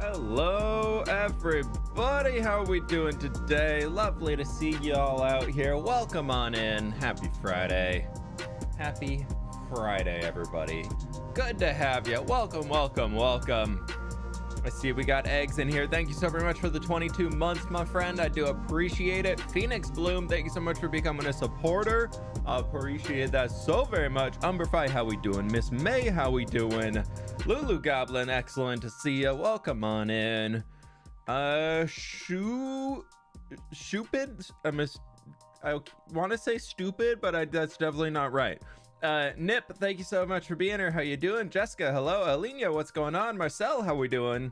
Hello everybody, how are we doing today? Lovely to see y'all out here. Welcome on in. Happy Friday. Happy Friday, everybody. Good to have you. Welcome. I see we got eggs in here. Thank you so very much for the 22 months, my friend. I do appreciate it. Phoenix Bloom, thank you so much for becoming a supporter. I appreciate that so very much. Umberfi, how we doing? Miss May, how we doing? Lulu Goblin, excellent to see you. Welcome on in. Stupid. I want to say stupid, but that's definitely not right. Nip, thank you so much for being here. How you doing? Jessica, hello. Alina, what's going on? Marcel, how we doing?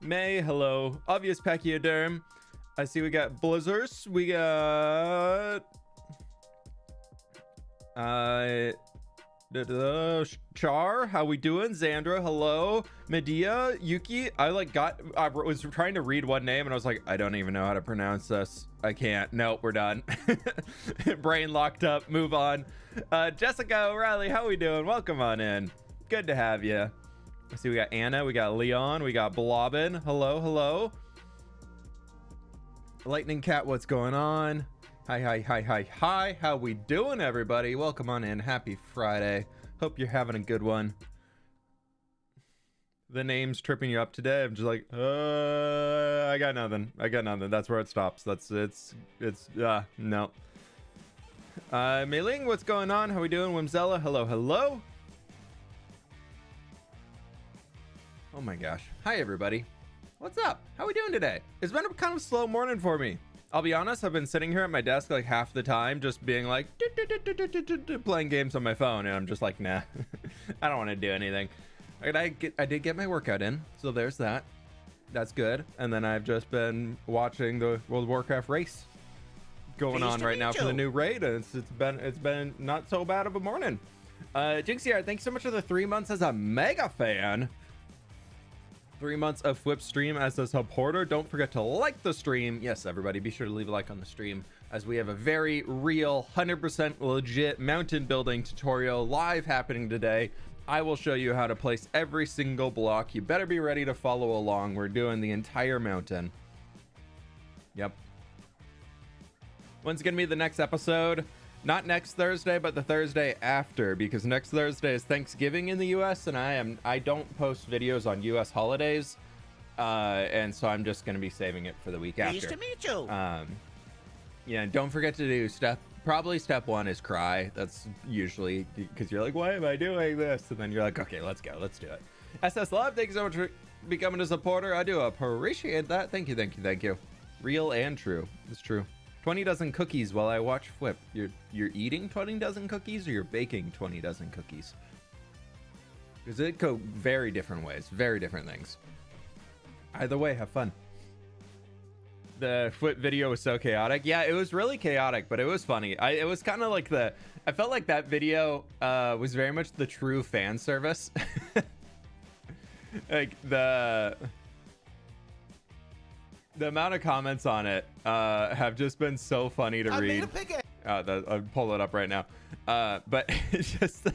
May, hello. Obvious Pachyderm. I see we got Blizzards. We got Char, how we doing? Xandra, hello. Medea, Yuki. I was trying to read one name and I was like, I don't even know how to pronounce this. I can't. Nope, we're done. Brain locked up. Move on. Jessica O'Reilly, how we doing? Welcome on in. Good to have you. I see we got Anna, we got Leon, we got Blobbin. Hello. Lightning Cat, what's going on? Hi. How we doing, everybody? Welcome on in. Happy Friday. Hope you're having a good one. The name's tripping you up today. I'm just like, I got nothing. That's where it stops. No. Mei Ling, what's going on? How we doing? Wimzella, hello. Oh my gosh. Hi, everybody. What's up? How we doing today? It's been a kind of slow morning for me. I'll be honest, I've been sitting here at my desk like half the time just being like playing games on my phone, and I'm just like, nah. I don't want to do anything. I did get my workout in, so there's that. That's good. And then I've just been watching the World of Warcraft race going on right now for the new raid, and it's been not so bad of a morning. Jinxier, thanks so much for the 3 months as a mega fan. 3 months of fWhip stream as a supporter. Don't forget to like the stream. Yes, everybody, be sure to leave a like on the stream, as we have a very real 100% legit mountain building tutorial live happening today. I will show you how to place every single block. You better be ready to follow along. We're doing the entire mountain. Yep. When's gonna be the next episode? Not next Thursday, but the Thursday after, because next Thursday is Thanksgiving in the US, and I don't post videos on US holidays, and so I'm just gonna be saving it for the week after. Nice to meet you. Yeah, and don't forget to do step one is cry. That's usually because you're like, why am I doing this? And then you're like, okay, let's go, let's do it. SS Love, thank you so much for becoming a supporter. I do appreciate that. Thank you. Real and true. It's true. 20 dozen cookies while I watch fWhip. You're eating 20 dozen cookies, or you're baking 20 dozen cookies? Because it go very different ways, very different things. Either way, have fun. The fWhip video was so chaotic. Yeah, it was really chaotic, but it was funny. It was kind of like I felt like that video was very much the true fan service. Like the amount of comments on it have just been so funny to read. I'll pull it up right now. But it's just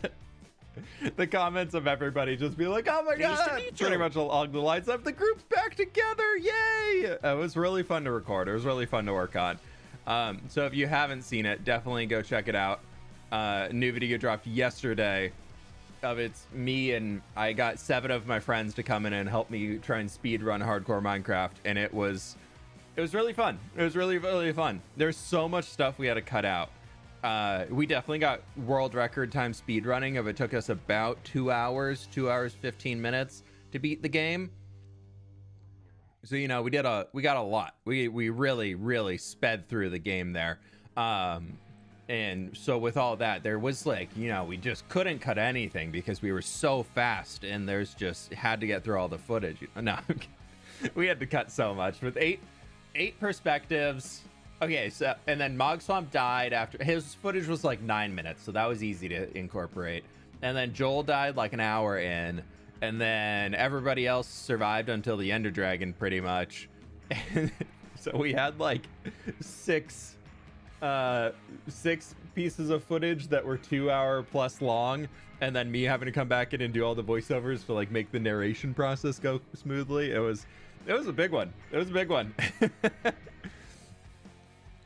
the comments of everybody just be like, oh my god, pretty much along the lines of the group's back together, yay. It was really fun to record. It was really fun to work on. So if you haven't seen it, definitely go check it out. New video dropped yesterday of it's me, and I got 7 of my friends to come in and help me try and speed run hardcore Minecraft, and it was really fun. It was really fun. There's so much stuff we had to cut out. We definitely got world record time speed running of it took us about 2 hours 15 minutes to beat the game. So we got a lot. We really sped through the game there. And so with all that, there was like, we just couldn't cut anything because we were so fast, and there's just had to get through all the footage. No, we had to cut so much with eight perspectives. Okay, so, and then Mog Swamp died after his footage was like 9 minutes, so that was easy to incorporate. And then Joel died like an hour in, and then everybody else survived until the Ender Dragon pretty much. And so we had like six pieces of footage that were 2 hour plus long, and then me having to come back in and do all the voiceovers to like make the narration process go smoothly. It was a big one. It was a big one.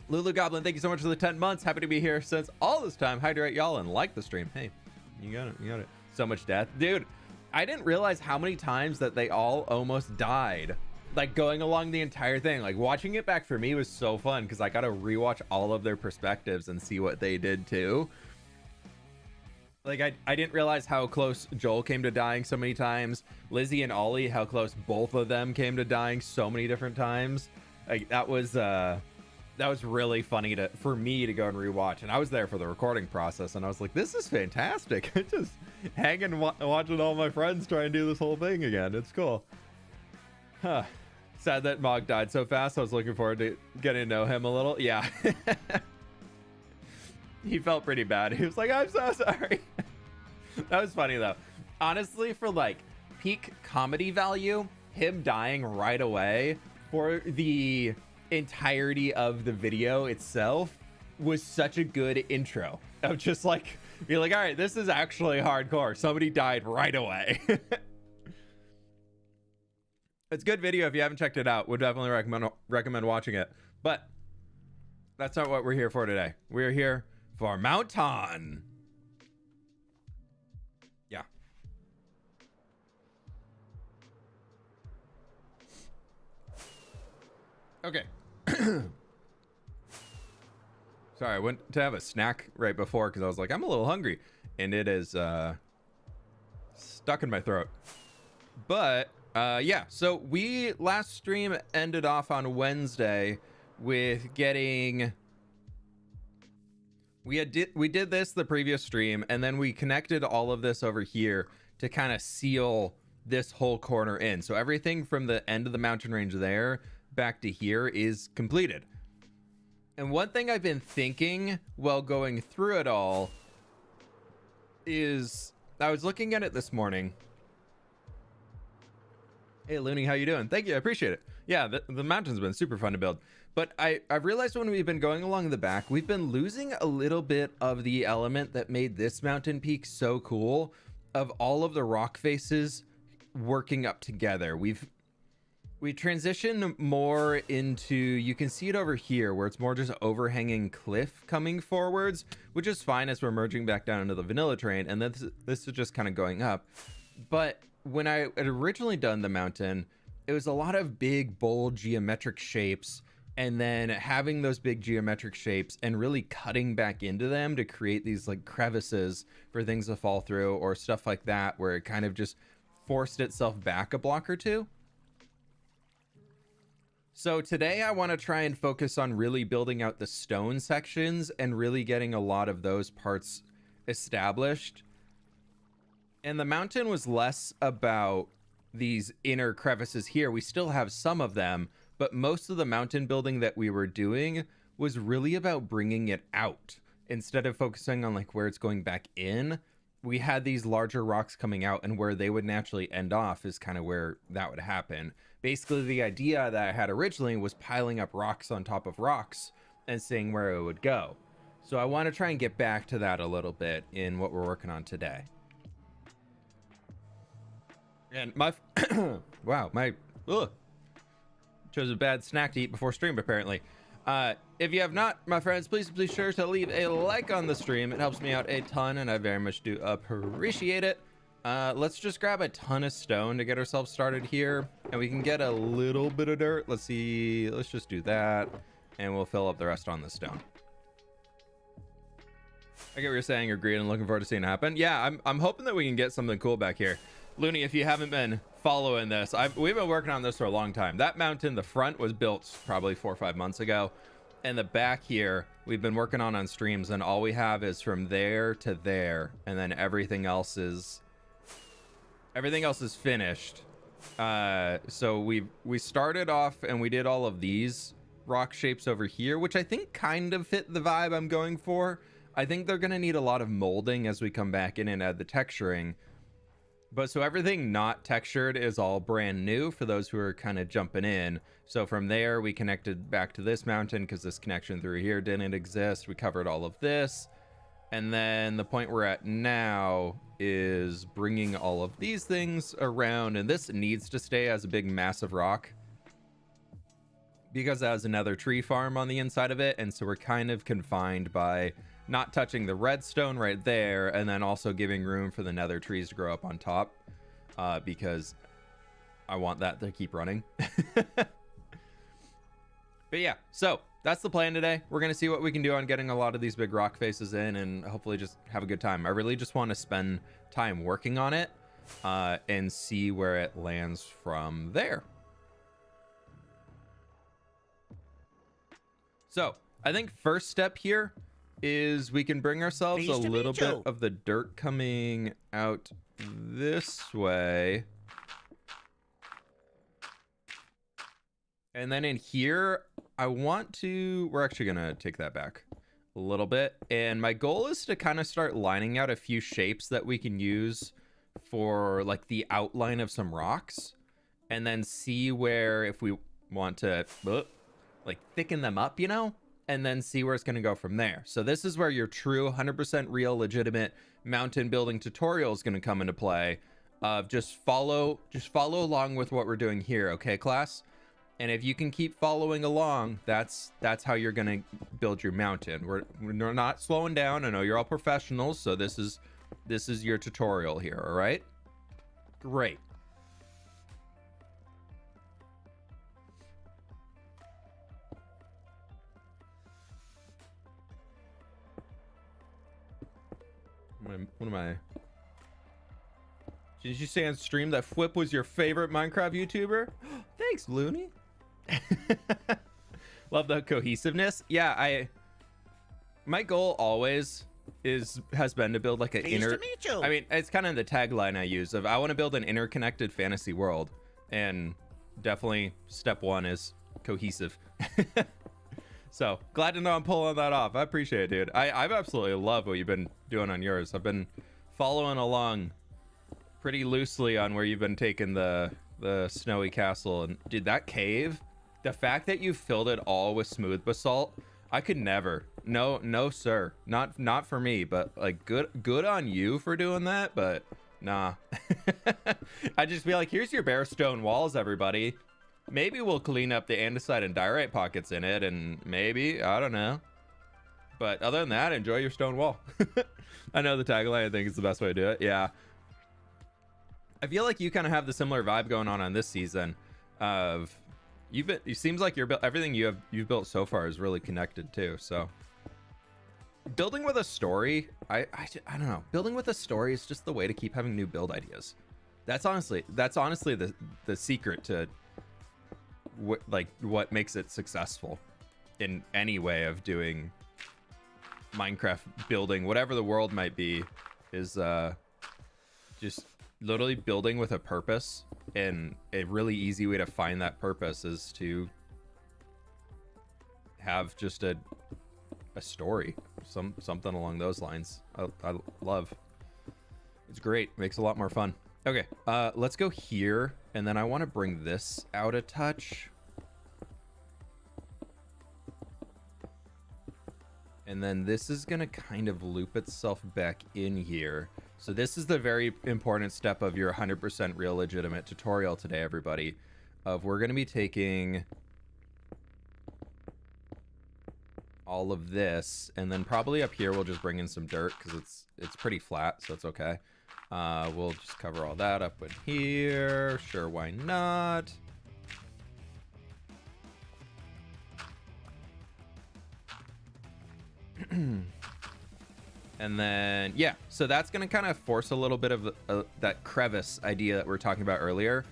Lulu Goblin, thank you so much for the 10 months. Happy to be here since all this time. Hydrate y'all and like the stream. Hey, you got it. You got it. So much death. Dude, I didn't realize how many times that they all almost died. Like going along the entire thing. Like watching it back for me was so fun because I got to rewatch all of their perspectives and see what they did too. Like I didn't realize how close Joel came to dying so many times. Lizzie and Ollie, how close both of them came to dying so many different times. Like that was really funny for me to go and rewatch. And I was there for the recording process and I was like, this is fantastic. Just hanging watching all my friends try and do this whole thing again. It's cool. Huh. Sad that Mog died so fast. I was looking forward to getting to know him a little. Yeah. He felt pretty bad. He was like, I'm so sorry. That was funny though. Honestly, for like peak comedy value, him dying right away for the entirety of the video itself was such a good intro of just like, you're like, all right, this is actually hardcore. Somebody died right away. It's good video. If you haven't checked it out, would definitely recommend watching it. But that's not what we're here for today. We're here for Mountain. Yeah. Okay. Sorry, I went to have a snack right before because I was like, I'm a little hungry. And it is stuck in my throat. But yeah, so we last stream ended off on Wednesday with getting... We did this the previous stream, and then we connected all of this over here to kind of seal this whole corner in. So everything from the end of the mountain range there back to here is completed. And one thing I've been thinking while going through it all is I was looking at it this morning. Hey, Looney, how you doing? Thank you. I appreciate it. Yeah, the mountain's been super fun to build. But I've realized when we've been going along the back, we've been losing a little bit of the element that made this mountain peak so cool, of all of the rock faces working up together. We transitioned more into, you can see it over here where it's more just overhanging cliff coming forwards, which is fine as we're merging back down into the vanilla terrain. And then this is just kind of going up. But when I had originally done the mountain, it was a lot of big, bold geometric shapes, and then having those big geometric shapes and really cutting back into them to create these like crevices for things to fall through or stuff like that, where it kind of just forced itself back a block or two. So today I want to try and focus on really building out the stone sections and really getting a lot of those parts established. And the mountain was less about these inner crevices here. We still have some of them, but most of the mountain building that we were doing was really about bringing it out. Instead of focusing on like where it's going back in, we had these larger rocks coming out, and where they would naturally end off is kind of where that would happen. Basically, the idea that I had originally was piling up rocks on top of rocks and seeing where it would go. So I want to try and get back to that a little bit in what we're working on today. And my wow, my chose a bad snack to eat before stream apparently. If you have not, my friends, please be sure to leave a like on the stream. It helps me out a ton, and I very much do appreciate it. Let's just grab a ton of stone to get ourselves started here, and we can get a little bit of dirt. Let's see, let's just do that, and we'll fill up the rest on the stone. I get what you're saying, agreed, and looking forward to seeing it happen. Yeah, I'm hoping that we can get something cool back here. Looney, if you haven't been following this, we've been working on this for a long time. That mountain, the front, was built probably 4 or 5 months ago, and the back here we've been working on streams, and all we have is from there to there, and then everything else is finished. So we started off and we did all of these rock shapes over here, which I think kind of fit the vibe I'm going for. I think they're going to need a lot of molding as we come back in and add the texturing. But so everything not textured is all brand new for those who are kind of jumping in. So from there, we connected back to this mountain because this connection through here didn't exist. We covered all of this. And then the point we're at now is bringing all of these things around. And this needs to stay as a big, massive rock because it has another tree farm on the inside of it, and so we're kind of confined by not touching the redstone right there, and then also giving room for the nether trees to grow up on top, because I want that to keep running. But yeah, so that's the plan today. We're going to see what we can do on getting a lot of these big rock faces in and hopefully just have a good time. I really just want to spend time working on it and see where it lands from there. So I think first step here is we can bring ourselves a little bit of the dirt coming out this way. And then in here, we're actually going to take that back a little bit. And my goal is to kind of start lining out a few shapes that we can use for like the outline of some rocks. And then see where, if we want to like thicken them up, you know, and then see where it's going to go from there. So this is where your true 100% real legitimate mountain building tutorial is going to come into play. Just follow along with what we're doing here. Okay, class? And if you can keep following along, that's how you're gonna build your mountain. We're not slowing down. I know you're all professionals, so this is your tutorial here. All right, great. What am I? Did you say on stream that fWhip was your favorite Minecraft YouTuber? Thanks, Looney. Love the cohesiveness. Yeah, my goal always has been to build like an I mean, it's kind of the tagline I use of I want to build an interconnected fantasy world, and definitely step one is cohesive. So glad to know I'm pulling that off. I appreciate it, dude. I've absolutely loved what you've been doing on yours. I've been following along pretty loosely on where you've been taking the snowy castle, and dude, that cave, the fact that you filled it all with smooth basalt, I could never. No sir, not for me. But like, good on you for doing that, but nah. I'd just be like, here's your bare stone walls, everybody. Maybe we'll clean up the andesite and diorite pockets in it, and maybe, I don't know, but other than that, enjoy your stone wall. I know the tagline, I think, is the best way to do it. Yeah, I feel like you kind of have the similar vibe going on this season of it seems like everything you've built so far is really connected too. So building with a story, I don't know, building with a story is just the way to keep having new build ideas. That's honestly the secret to what makes it successful in any way of doing Minecraft building, whatever the world might be, is just literally building with a purpose. And a really easy way to find that purpose is to have just a story, something along those lines. I love. It's great. Makes it a lot more fun. Okay, let's go here, and then I want to bring this out a touch. And then this is going to kind of loop itself back in here. So this is the very important step of your 100% real legitimate tutorial today, everybody. We're going to be taking all of this, and then probably up here we'll just bring in some dirt because it's pretty flat, so it's okay. We'll just cover all that up in here. Sure, why not? And then, yeah, so that's going to kind of force a little bit of that crevice idea that we were talking about earlier.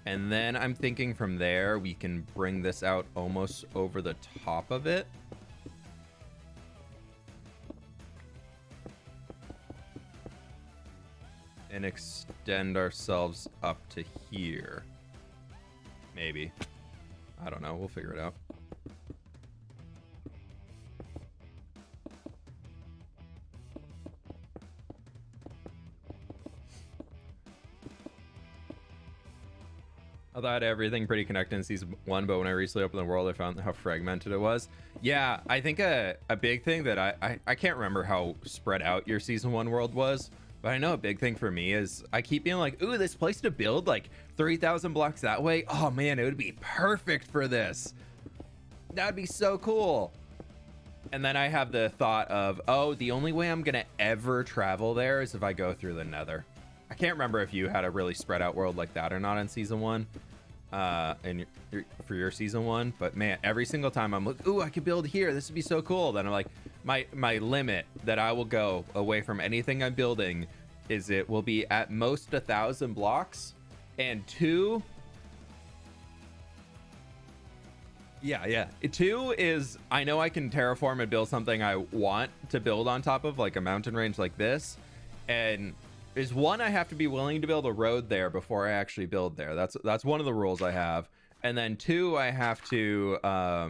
And then I'm thinking from there, we can bring this out almost over the top of it. And extend ourselves up to here. Maybe. I don't know. We'll figure it out. I thought everything pretty connected in season 1, but when I recently opened the world, I found how fragmented it was. Yeah, I think a big thing that I can't remember how spread out your season 1 world was, but I know a big thing for me is I keep being like, ooh, this place to build like 3,000 blocks that way. Oh man, it would be perfect for this. That'd be so cool. And then I have the thought of, oh, the only way I'm gonna ever travel there is if I go through the Nether. I can't remember if you had a really spread out world like that or not in season 1, for your season 1. But man, every single time I'm like, ooh, I could build here. This would be so cool. Then I'm like, my limit that I will go away from anything I'm building is it will be at most 1,000 blocks, and 2. Yeah. 2 is, I know I can terraform and build something I want to build on top of, like a mountain range like this. And is 1, I have to be willing to build a road there before I actually build there. That's one of the rules I have. And then 2, I have to, oh,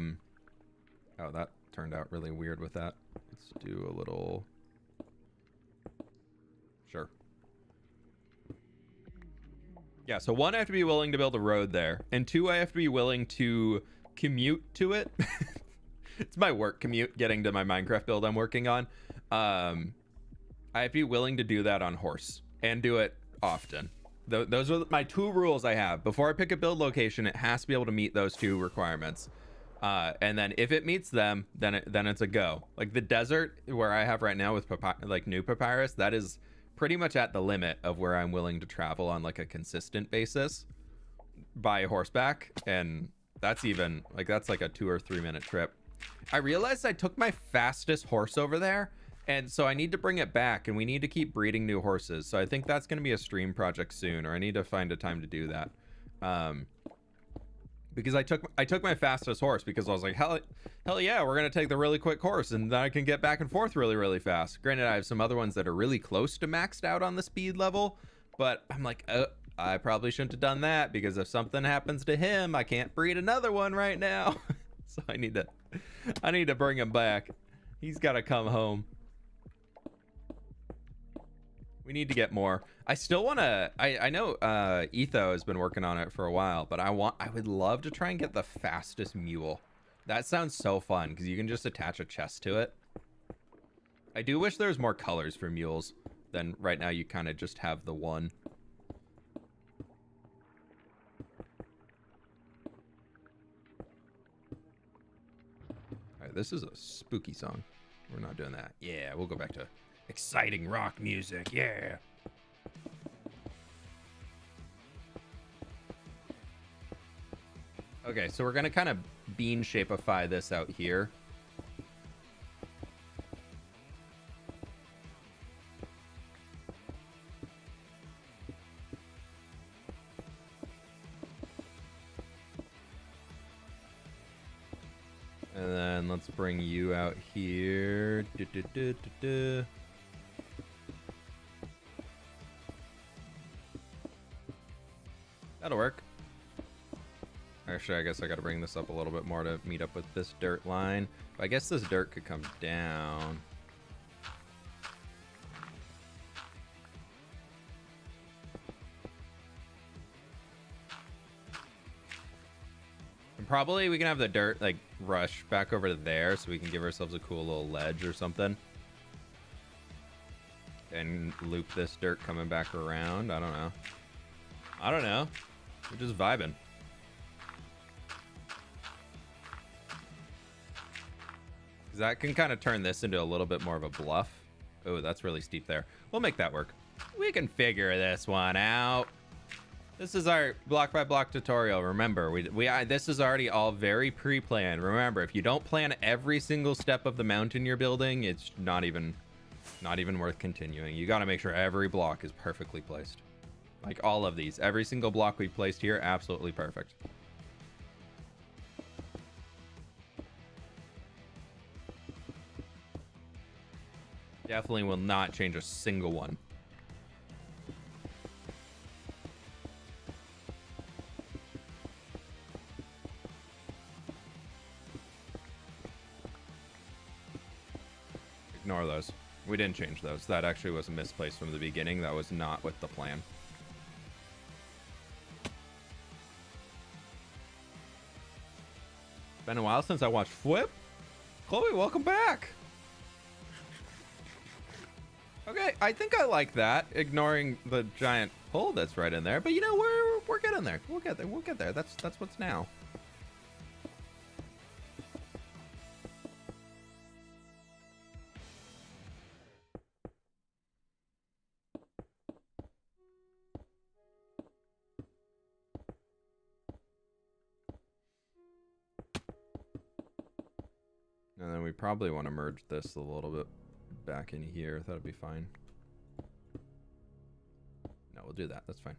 that turned out really weird with that. Let's do a little, sure. Yeah, so 1, I have to be willing to build a road there. And 2, I have to be willing to commute to it. It's my work commute getting to my Minecraft build I'm working on. I have to be willing to do that on horse and do it often. Those are my 2 rules I have. Before I pick a build location, it has to be able to meet those 2 requirements. And then if it meets them, then it's a go. Like the desert where I have right now with like new papyrus, that is pretty much at the limit of where I'm willing to travel on like a consistent basis by horseback. And that's even like, that's like a 2 or 3 minute trip. I realized I took my fastest horse over there, and so I need to bring it back, and we need to keep breeding new horses. So I think that's going to be a stream project soon, or I need to find a time to do that. Because I took my fastest horse because I was like, hell yeah, we're going to take the really quick horse, and then I can get back and forth really, really fast. Granted, I have some other ones that are really close to maxed out on the speed level, but I'm like, I probably shouldn't have done that, because if something happens to him, I can't breed another one right now. So I need to bring him back. He's got to come home. We need to get more. I still want to, I know Etho has been working on it for a while, but I would love to try and get the fastest mule. That sounds so fun because you can just attach a chest to it. I do wish there was more colors for mules than right now. You kind of just have the one. All right, this is a spooky song. We're not doing that. Yeah, we'll go back to exciting rock music. Yeah. Okay, so we're gonna kind of bean shapeify this out here. And then let's bring you out here. That'll work. Actually, I guess I gotta bring this up a little bit more to meet up with this dirt line. But I guess this dirt could come down. And probably we can have the dirt like rush back over to there so we can give ourselves a cool little ledge or something. And loop this dirt coming back around. I don't know. We're just vibing. That can kind of turn this into a little bit more of a bluff. Oh, that's really steep there. We'll make that work. We can figure this one out. This is our block by block tutorial. Remember, this is already all very pre-planned. Remember, if you don't plan every single step of the mountain you're building, it's not even worth continuing. You got to make sure every block is perfectly placed. Like all of these, every single block we placed here, absolutely perfect. Definitely will not change a single one. Ignore those. We didn't change those. That actually was misplaced from the beginning. That was not with the plan. Been a while since I watched fWhip. Chloe, welcome back. Okay, I think I like that, ignoring the giant hole that's right in there. But you know, we're getting there. We'll get there. That's what's now. we probably want to merge this a little bit back in here. That'd be fine. No, we'll do that. That's fine.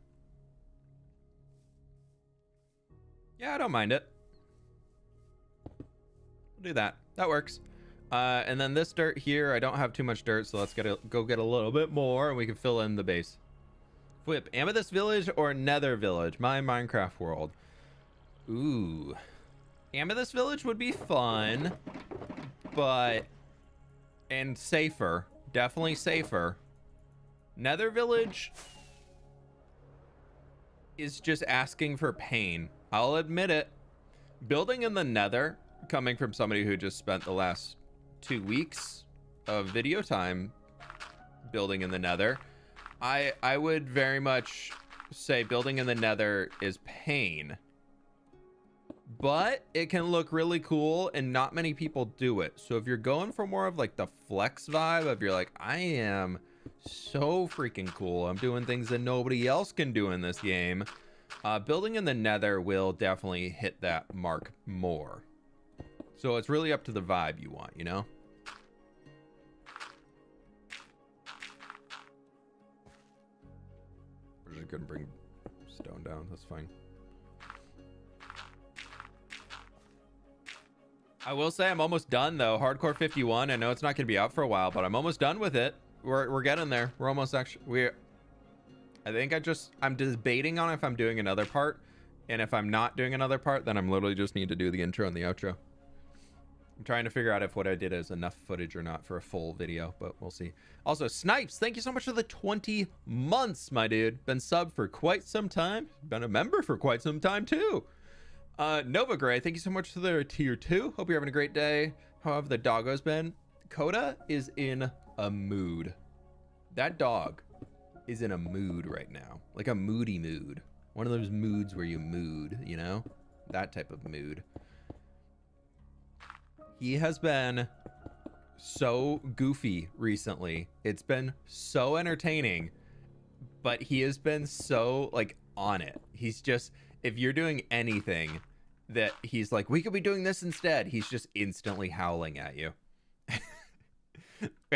Yeah, I don't mind it. We'll do that. That works. And then this dirt here, I don't have too much dirt, so let's go get a little bit more, and we can fill in the base. fWhip, Amethyst Village or Nether Village? My Minecraft world. Ooh. Amethyst Village would be fun, but... and safer. Definitely safer. Nether Village is just asking for pain. I'll admit it. Building in the Nether, coming from somebody who just spent the last 2 weeks of video time building in the Nether, I would very much say building in the Nether is pain, but it can look really cool and not many people do it. So if you're going for more of like the flex vibe of you're like, I am so freaking cool, I'm doing things that nobody else can do in this game, building in the Nether will definitely hit that mark more. So it's really up to the vibe you want, you know? We're just gonna bring stone down, that's fine. I will say I'm almost done though. Hardcore 51, I know it's not gonna be out for a while, but I'm almost done with it. We're getting there. We're almost actually, I think I'm debating on if I'm doing another part, and if I'm not doing another part, then I'm literally just need to do the intro and the outro. I'm trying to figure out if what I did is enough footage or not for a full video, but we'll see. Also, Snipes, thank you so much for the 20 months, my dude. Been subbed for quite some time. Been a member for quite some time, too. Nova Gray, thank you so much for the tier 2. Hope you're having a great day. How have the doggo's been? Coda is in a mood. That dog is in a mood right now. Like a moody mood. One of those moods where you mood, you know? That type of mood. He has been so goofy recently. It's been so entertaining, but he has been so like on it. He's just, if you're doing anything that he's like, we could be doing this instead, he's just instantly howling at you.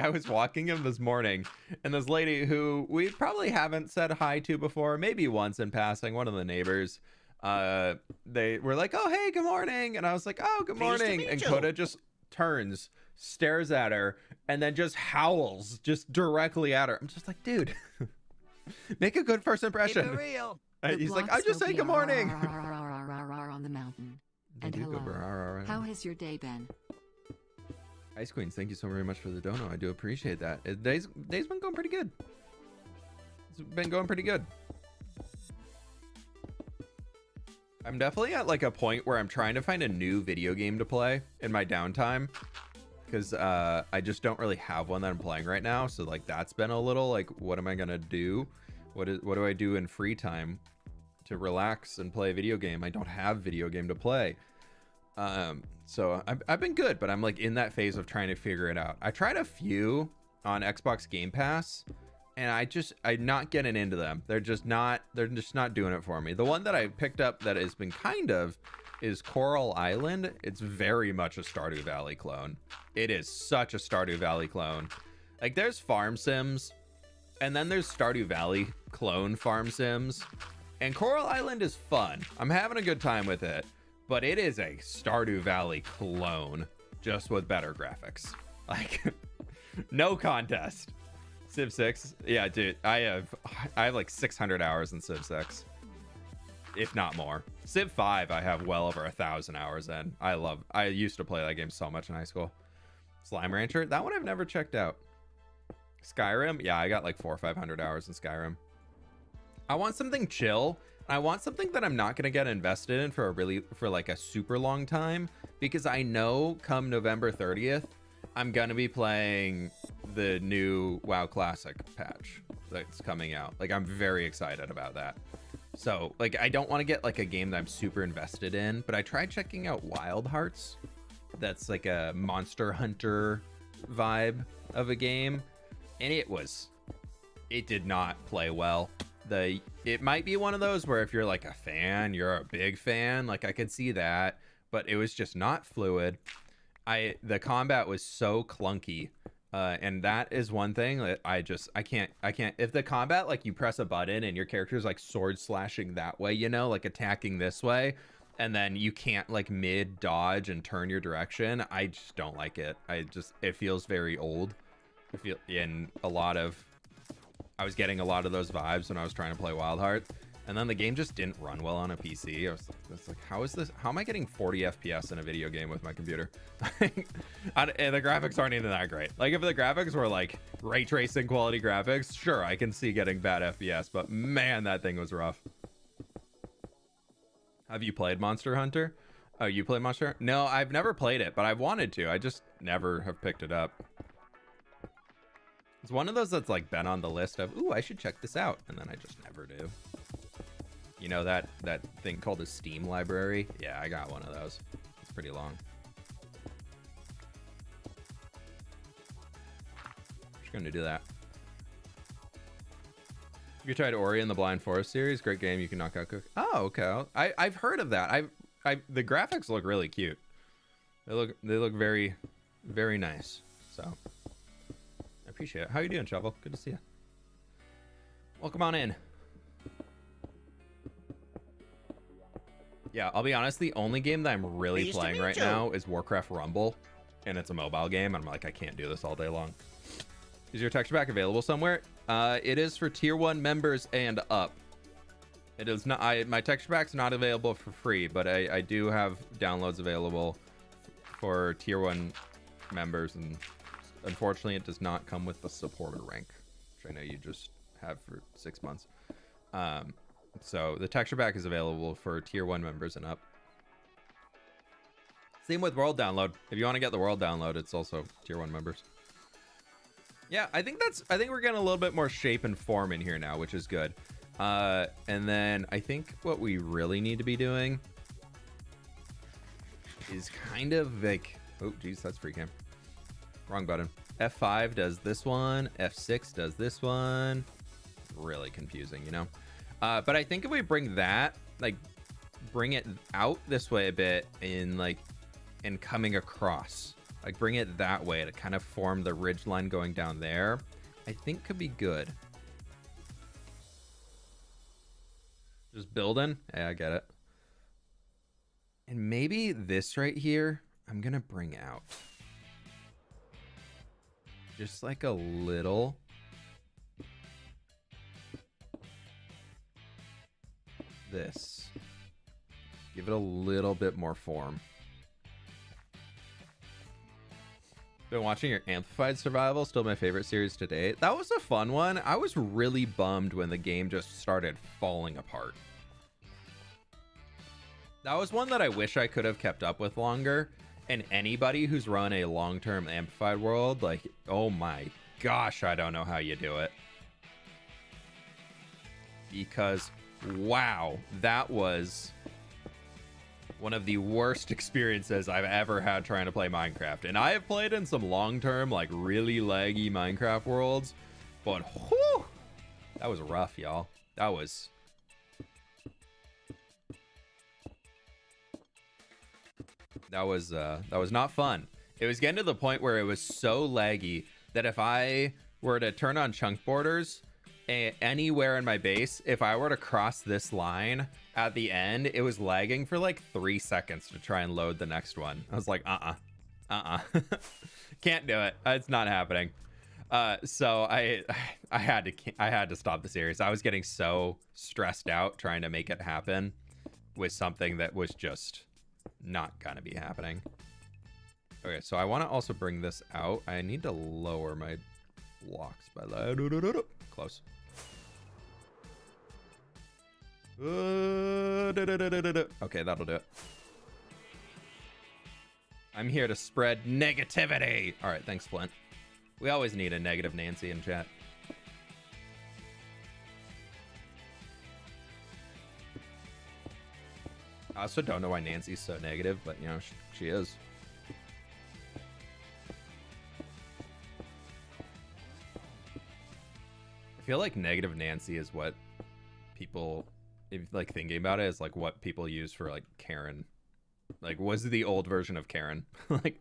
I was walking him this morning, and this lady who we probably haven't said hi to before, maybe once in passing, one of the neighbors, they were like, oh, hey, good morning. And I was like, oh, good morning. And Coda just turns, stares at her, and then just howls just directly at her. I'm just like, dude, make a good first impression. Keep it real. He's like, I'm just saying good morning. On the mountain. And hello. How has your day been? Ice Queens, thank you so very much for the dono. I do appreciate that. Day's been going pretty good. It's been going pretty good. I'm definitely at like a point where I'm trying to find a new video game to play in my downtime, because I just don't really have one that I'm playing right now. So like that's been a little like, what am I gonna do? What do I do in free time to relax and play a video game? I don't have video game to play. So I've been good, but I'm like in that phase of trying to figure it out. I tried a few on Xbox Game Pass, and I'm not getting into them. They're just not doing it for me. The one that I picked up that has been kind of is Coral Island. It's very much a Stardew Valley clone. It is such a Stardew Valley clone. Like there's farm sims, and then there's Stardew Valley clone farm sims, and Coral Island is fun. I'm having a good time with it. But it is a Stardew Valley clone, just with better graphics. Like, no contest. Civ 6, yeah, dude, I have like 600 hours in Civ 6, if not more. Civ 5, I have well over 1,000 hours in. I used to play that game so much in high school. Slime Rancher, that one I've never checked out. Skyrim, yeah, I got like 400 or 500 hours in Skyrim. I want something chill. I want something that I'm not going to get invested in for like a super long time, because I know come November 30th, I'm going to be playing the new WoW Classic patch that's coming out. Like, I'm very excited about that. So, like, I don't want to get like a game that I'm super invested in, but I tried checking out Wild Hearts. That's like a Monster Hunter vibe of a game, and it did not play well. It might be one of those where if you're like a fan, you're a big fan, like I could see that, but it was just not fluid. the combat was so clunky. And that is one thing that I can't, if the combat, like you press a button and your character's like sword slashing that way, you know, like attacking this way, and then you can't like mid dodge and turn your direction. I just don't like it. It feels very old. I was getting a lot of those vibes when I was trying to play Wild Hearts, and then the game just didn't run well on a PC. I was like, how am I getting 40 FPS in a video game with my computer? And the graphics aren't even that great. Like if the graphics were like ray tracing quality graphics, sure, I can see getting bad FPS, but man, that thing was rough. Have you played Monster Hunter? Oh, you played Monster Hunter? No, I've never played it, but I've wanted to. I just never have picked it up. It's one of those that's like been on the list of, ooh, I should check this out, and then I just never do. You know that thing called a Steam library? Yeah, I got one of those. It's pretty long. Just gonna do that. You tried Ori and the Blind Forest series? Great game. You can knock out cook. Oh, okay. I've heard of that. The graphics look really cute. They look very, very nice. So I appreciate it. How you doing, Shovel? Good to see you. Welcome on in. Yeah, I'll be honest, the only game that I'm really playing right now is Warcraft Rumble, and it's a mobile game. I'm like, I can't do this all day long. Is your texture pack available somewhere? It is for tier 1 members and up. It is not. My texture pack's not available for free, but I do have downloads available for tier 1 members, and unfortunately, it does not come with the supporter rank, which I know you just have for 6 months. So the texture pack is available for tier 1 members and up. Same with world download. If you want to get the world download, it's also tier 1 members. Yeah, I think we're getting a little bit more shape and form in here now, which is good. And then I think what we really need to be doing is kind of like, oh geez, that's free cam. Wrong button. F5 does this one, F6 does this one. Really confusing, you know? But I think if we bring that, like, bring it out this way a bit and coming across, like bring it that way to kind of form the ridge line going down there, I think could be good. Just building. Yeah, I get it. And maybe this right here, I'm going to bring out. Just like a little. This. Give it a little bit more form. Been watching your Amplified Survival, still my favorite series to date. That was a fun one. I was really bummed when the game just started falling apart. That was one that I wish I could have kept up with longer. And anybody who's run a long-term Amplified world, like, oh my gosh, I don't know how you do it. Because, wow, that was one of the worst experiences I've ever had trying to play Minecraft. And I have played in some long-term, like, really laggy Minecraft worlds. But, whew, that was rough, y'all. That was not fun. It was getting to the point where it was so laggy that if I were to turn on chunk borders anywhere in my base, if I were to cross this line at the end, it was lagging for like 3 seconds to try and load the next one. I was like, can't do it. It's not happening. So I had to stop the series. I was getting so stressed out trying to make it happen with something that was just not gonna be happening. Okay, so I want to also bring this out. I need to lower my blocks by that. Close. Okay, that'll do it. I'm here to spread negativity. All right, thanks, Flint. We always need a negative Nancy in chat. I also don't know why Nancy's so negative, but, you know, she is. I feel like negative Nancy is what people, if like thinking about it, is like what people use for like Karen. Like, was the old version of Karen. Like,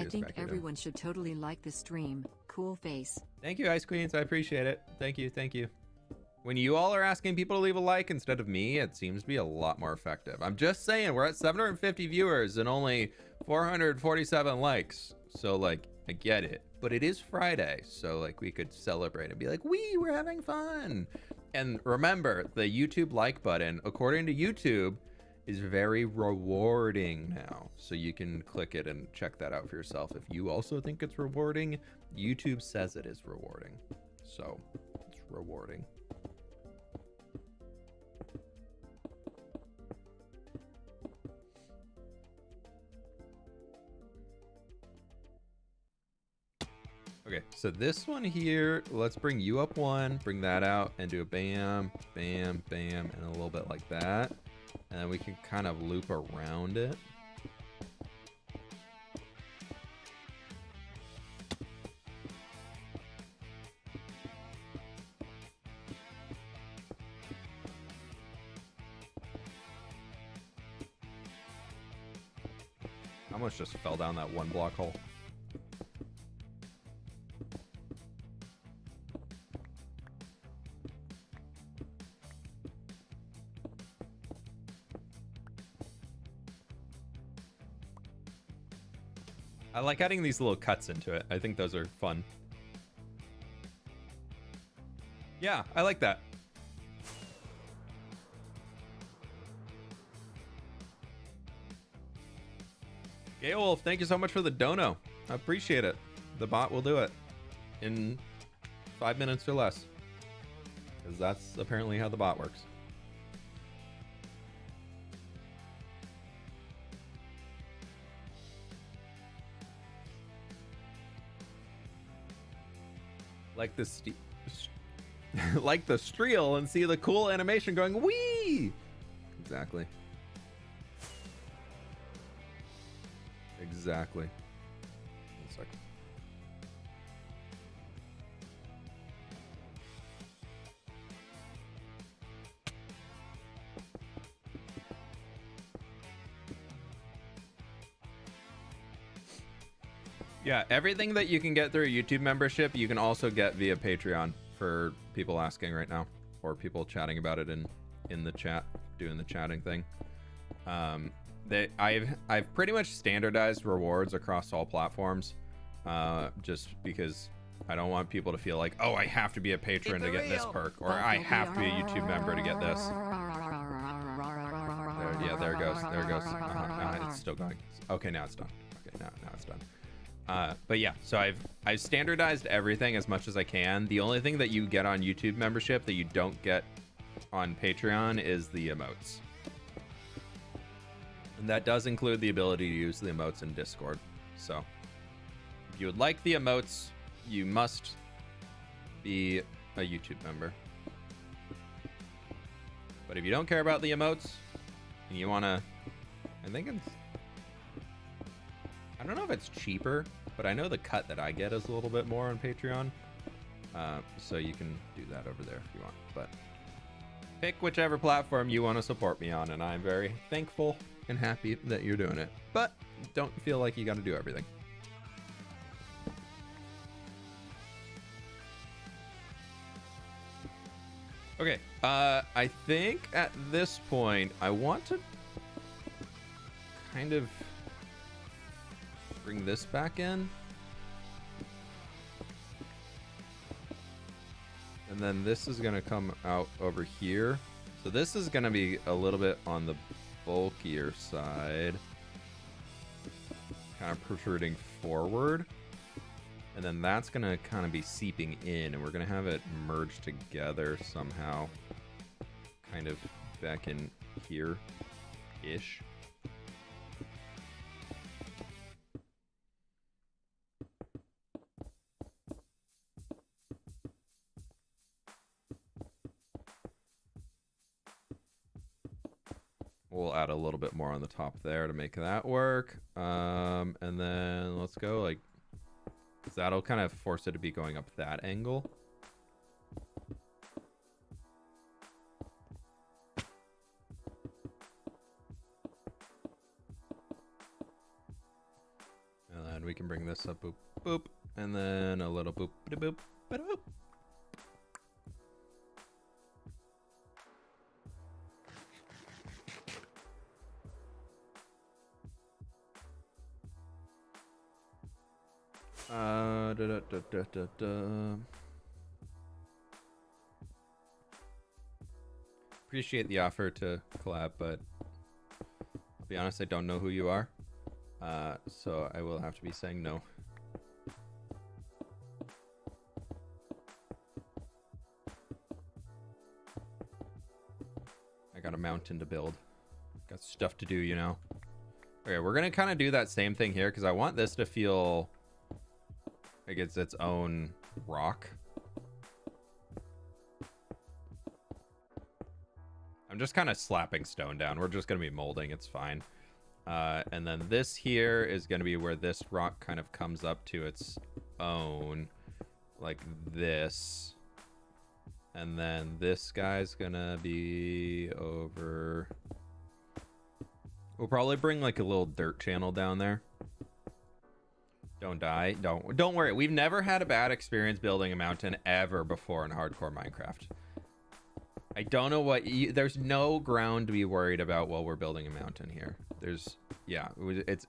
I think everyone should totally like the stream. Cool face. Thank you, Ice Queens. I appreciate it. Thank you. Thank you. When you all are asking people to leave a like instead of me, it seems to be a lot more effective. I'm just saying, we're at 750 viewers and only 447 likes. So, like, I get it. But it is Friday, so, like, we could celebrate and be like, we're having fun. And remember, the YouTube like button, according to YouTube, is very rewarding now. So you can click it and check that out for yourself. If you also think it's rewarding, YouTube says it is rewarding. So, it's rewarding. Okay, so this one here, let's bring you up one, bring that out, and do a bam, bam, bam, and a little bit like that. And then we can kind of loop around it. I almost just fell down that one block hole. I like adding these little cuts into it. I think those are fun. Yeah, I like that. Gay Wolf, thank you so much for the dono. I appreciate it. The bot will do it in 5 minutes or less, because that's apparently how the bot works. Like the like the streel and see the cool animation going wee. Exactly. Exactly. 1 second. Yeah, everything that you can get through a YouTube membership, you can also get via Patreon for people asking right now, or people chatting about it in the chat, doing the chatting thing. I've pretty much standardized rewards across all platforms, just because I don't want people to feel like, oh, I have to be a patron to get this perk, or I have to be a YouTube member to get this. There it goes. There it goes. It's still going. Okay, now it's done. Okay, now it's done. But yeah, so I've standardized everything as much as I can. The only thing that you get on YouTube membership that you don't get on Patreon is the emotes. And that does include the ability to use the emotes in Discord. So if you would like the emotes, you must be a YouTube member. But if you don't care about the emotes and you want to, I don't know if it's cheaper, but I know the cut that I get is a little bit more on Patreon. So you can do that over there if you want. But pick whichever platform you want to support me on, and I'm very thankful and happy that you're doing it. But don't feel like you got to do everything. Okay, I think at this point I want to kind of bring this back in. And then this is going to come out over here. So this is going to be a little bit on the bulkier side. Kind of protruding forward. And then that's going to kind of be seeping in. And we're going to have it merged together somehow. Kind of back in here-ish. We'll add a little bit more on the top there to make that work. And then let's go like, 'cause that'll kind of force it to be going up that angle. And then we can bring this up, boop, boop, and then a little boop, boop, boop, boop. Appreciate the offer to collab, but I'll be honest, I don't know who you are. So I will have to be saying no. I got a mountain to build. Got stuff to do, you know. Okay, we're gonna kind of do that same thing here because I want this to feel like it's its own rock. I'm just kind of slapping stone down. We're just gonna be molding, it's fine. And then this here is gonna be where this rock kind of comes up to its own, like this. And then this guy's gonna be over. We'll probably bring like a little dirt channel down there. Don't die. Don't worry. We've never had a bad experience building a mountain ever before in hardcore Minecraft. I don't know what there's no ground to be worried about while we're building a mountain here. It's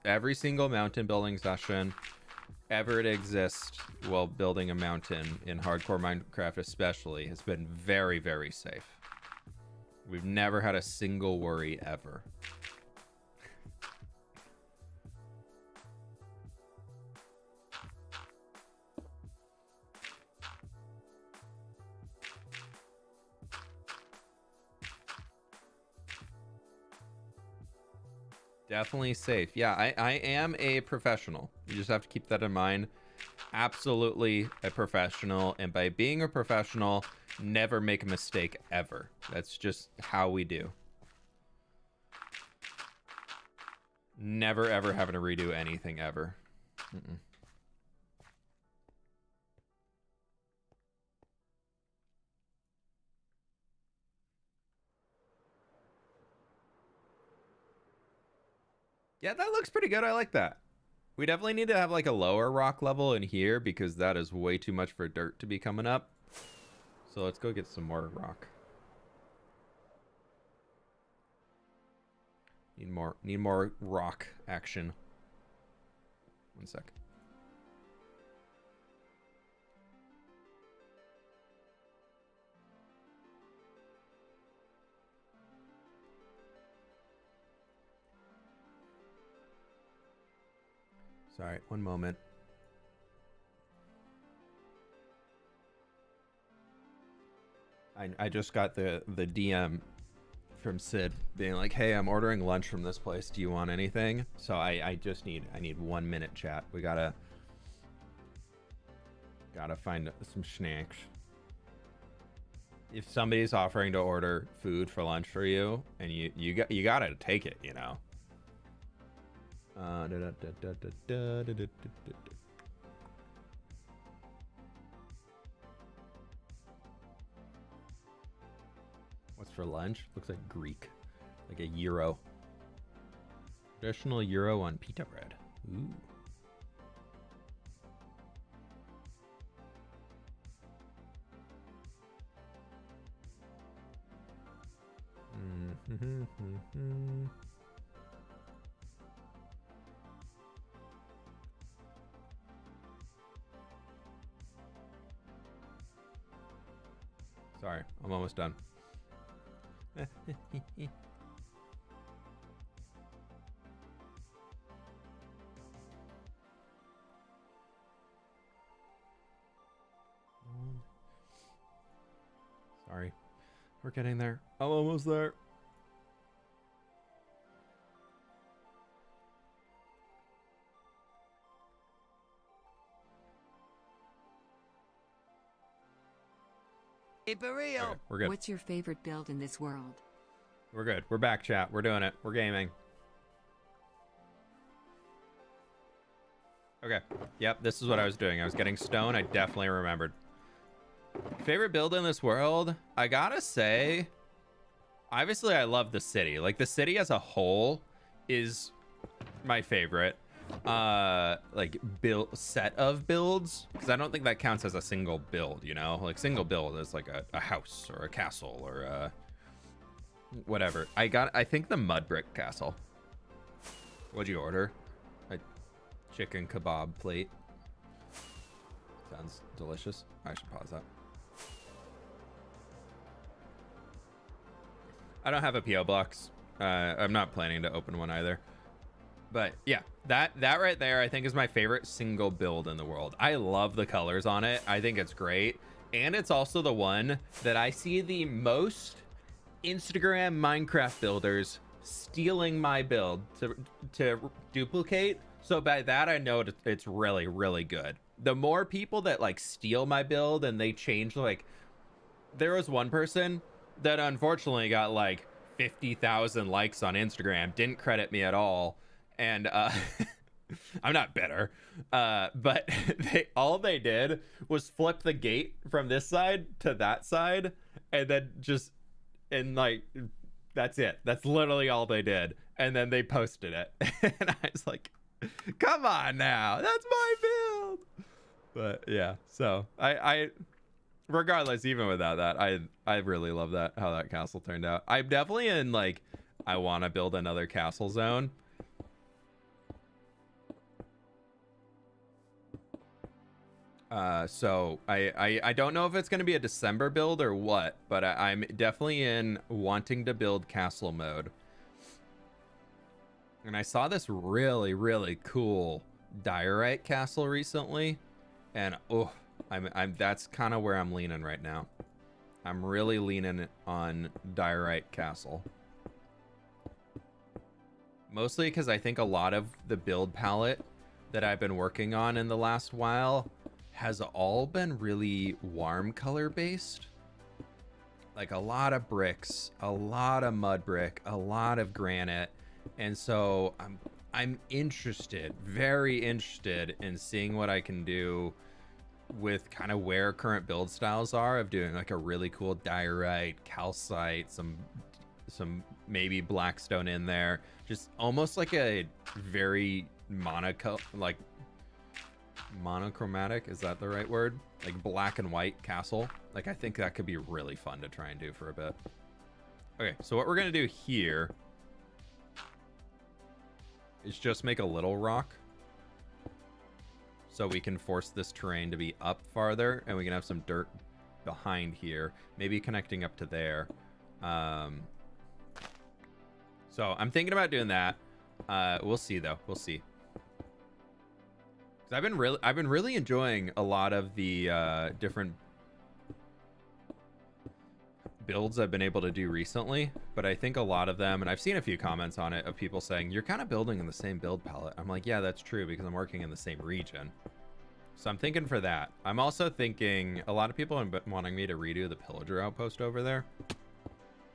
every single mountain building session ever it exists while building a mountain in hardcore Minecraft especially has been very, very safe. We've never had a single worry ever. Definitely safe. Yeah, I am a professional. You just have to keep that in mind. Absolutely a professional. And by being a professional, never make a mistake ever. That's just how we do. Never, ever having to redo anything ever. Mm-mm. Yeah, that looks pretty good. I like that. We definitely need to have like a lower rock level in here because that is way too much for dirt to be coming up. So let's go get some more rock. Need more rock action. One sec. Sorry, one moment. I just got the DM from Sid being like, "Hey, I'm ordering lunch from this place. Do you want anything?" So I need 1 minute chat. We gotta find some snacks. If somebody's offering to order food for lunch for you, and you gotta take it, you know. What's for lunch? Looks like Greek, like a gyro. Traditional gyro on pita bread. Ooh. Sorry, I'm almost done. Sorry. We're getting there. I'm almost there. Hey, Burrito. Okay, we're good. What's your favorite build in this world? We're good. We're back, chat. We're doing it. We're gaming. Okay. Yep, this is what I was doing. I was getting stone. I definitely remembered. Favorite build in this world? I gotta say, obviously I love the city. Like, the city as a whole is my favorite. Like, build set of builds, because I don't think that counts as a single build, you know? Like, single build is like a house or a castle or whatever. I think the mud brick castle. What'd you order? A chicken kebab plate. Sounds delicious. I should pause that. I don't have a P.O. box. I'm not planning to open one either. But yeah, that right there I think is my favorite single build in the world. I love the colors on it. I think it's great. And it's also the one that I see the most Instagram Minecraft builders stealing my build to duplicate. So by that I know it's really, really good. The more people that like steal my build and they change, like, there was one person that unfortunately got like 50,000 likes on Instagram, didn't credit me at all, and I'm not bitter, but all they did was flip the gate from this side to that side, and then like, that's it. That's literally all they did, and then they posted it. And I was like, come on now, that's my build. But yeah, so I regardless, even without that, I really love that, how that castle turned out. I'm definitely in, like, I want to build another castle zone. So I don't know if it's going to be a December build or what, but I'm definitely in wanting to build castle mode. And I saw this really, really cool diorite castle recently, and oh, that's kind of where I'm leaning right now. I'm really leaning on diorite castle. Mostly because I think a lot of the build palette that I've been working on in the last while has all been really warm color based. Like a lot of bricks, a lot of mud brick, a lot of granite. And so I'm interested, very interested in seeing what I can do with kind of where current build styles are, of doing like a really cool diorite, calcite, some maybe blackstone in there, just almost like a very monochromatic, is that the right word? Like black and white castle. Like, I think that could be really fun to try and do for a bit. Okay, so what we're gonna do here is just make a little rock so we can force this terrain to be up farther, and we can have some dirt behind here, maybe connecting up to there. So I'm thinking about doing that. We'll see though. We'll see. 'Cause I've been really enjoying a lot of the different builds I've been able to do recently, but I think a lot of them, and I've seen a few comments on it of people saying you're kind of building in the same build palette. I'm like, yeah, that's true, because I'm working in the same region. So I'm thinking for that. I'm also thinking a lot of people have been wanting me to redo the pillager outpost over there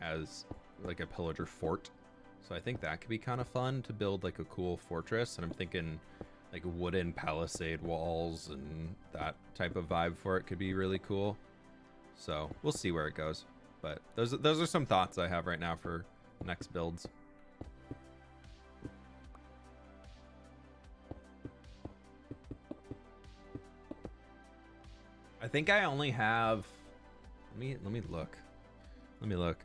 as like a pillager fort. So I think that could be kind of fun to build like a cool fortress. And I'm thinking like wooden palisade walls and that type of vibe for it could be really cool. So we'll see where it goes. But those are some thoughts I have right now for next builds. I think I only have, let me look.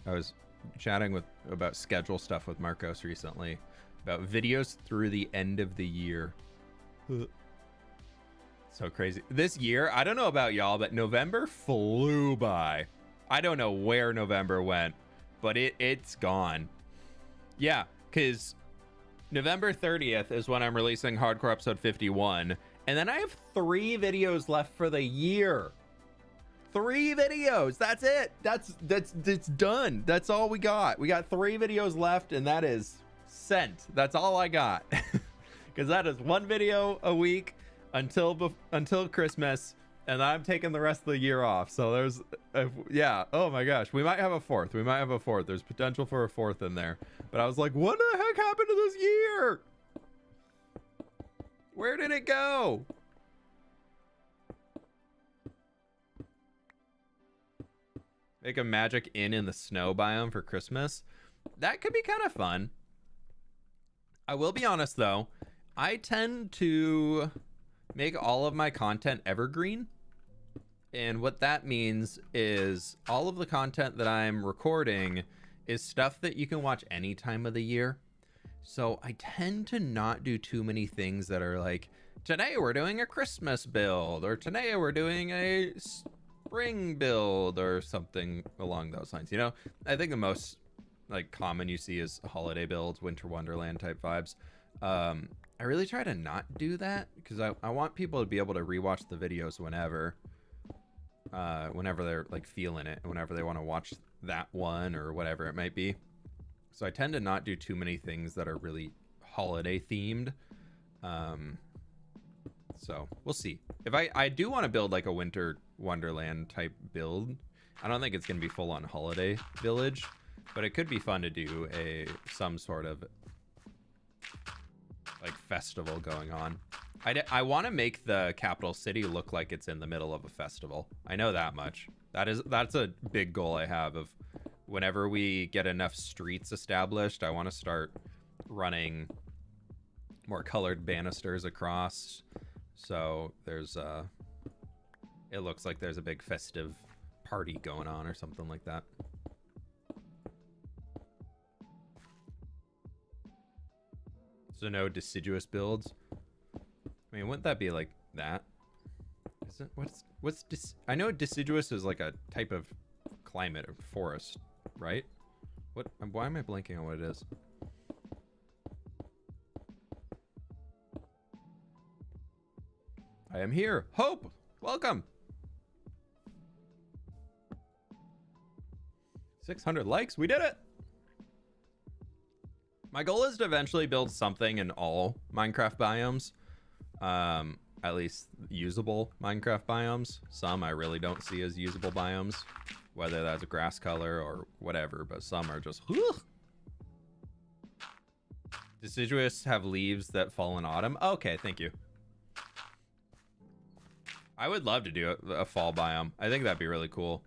I was chatting about schedule stuff with Marcos recently about videos through the end of the year. So crazy. This year, I don't know about y'all, but November flew by. I don't know where November went, but it's gone. Yeah, because November 30th is when I'm releasing Hardcore episode 51, and then I have 3 videos left for the year. 3 videos. That's it. That's done. That's all we got. We got 3 videos left, and that is sent. That's all I got. Because that is 1 video a week until Christmas, and I'm taking the rest of the year off. So there's yeah, oh my gosh, we might have a 4th. We might have a 4th. There's potential for a 4th in there. But I was like, what the heck happened to this year? Where did it go? Make a magic inn in the snow biome for Christmas. That could be kind of fun. I will be honest though, I tend to make all of my content evergreen. And what that means is all of the content that I'm recording is stuff that you can watch any time of the year. So I tend to not do too many things that are like, today we're doing a Christmas build, or today we're doing a spring build, or something along those lines. You know, I think the most like common you see is holiday builds, Winter Wonderland type vibes. I really try to not do that because I want people to be able to rewatch the videos whenever they're like feeling it, whenever they want to watch that one or whatever it might be. So I tend to not do too many things that are really holiday themed. So we'll see. If I do want to build like a Winter Wonderland type build, I don't think it's going to be full on holiday village, but it could be fun to do some sort of like festival going on. I want to make the capital city look like it's in the middle of a festival. I know that much. That's a big goal I have. Of whenever we get enough streets established, I want to start running more colored banisters across. So there's it looks like there's a big festive party going on or something like that. So no deciduous builds. I mean, wouldn't that be like that? Is it? I know deciduous is like a type of climate or forest, right? Why am I blanking on what it is? I am here. Hope, welcome. 600 likes, we did it. My goal is to eventually build something in all Minecraft biomes. At least usable Minecraft biomes. Some I really don't see as usable biomes, whether that's a grass color or whatever, but some are just whew. Deciduous have leaves that fall in autumn. Okay, thank you. I would love to do a fall biome. I think that'd be really cool.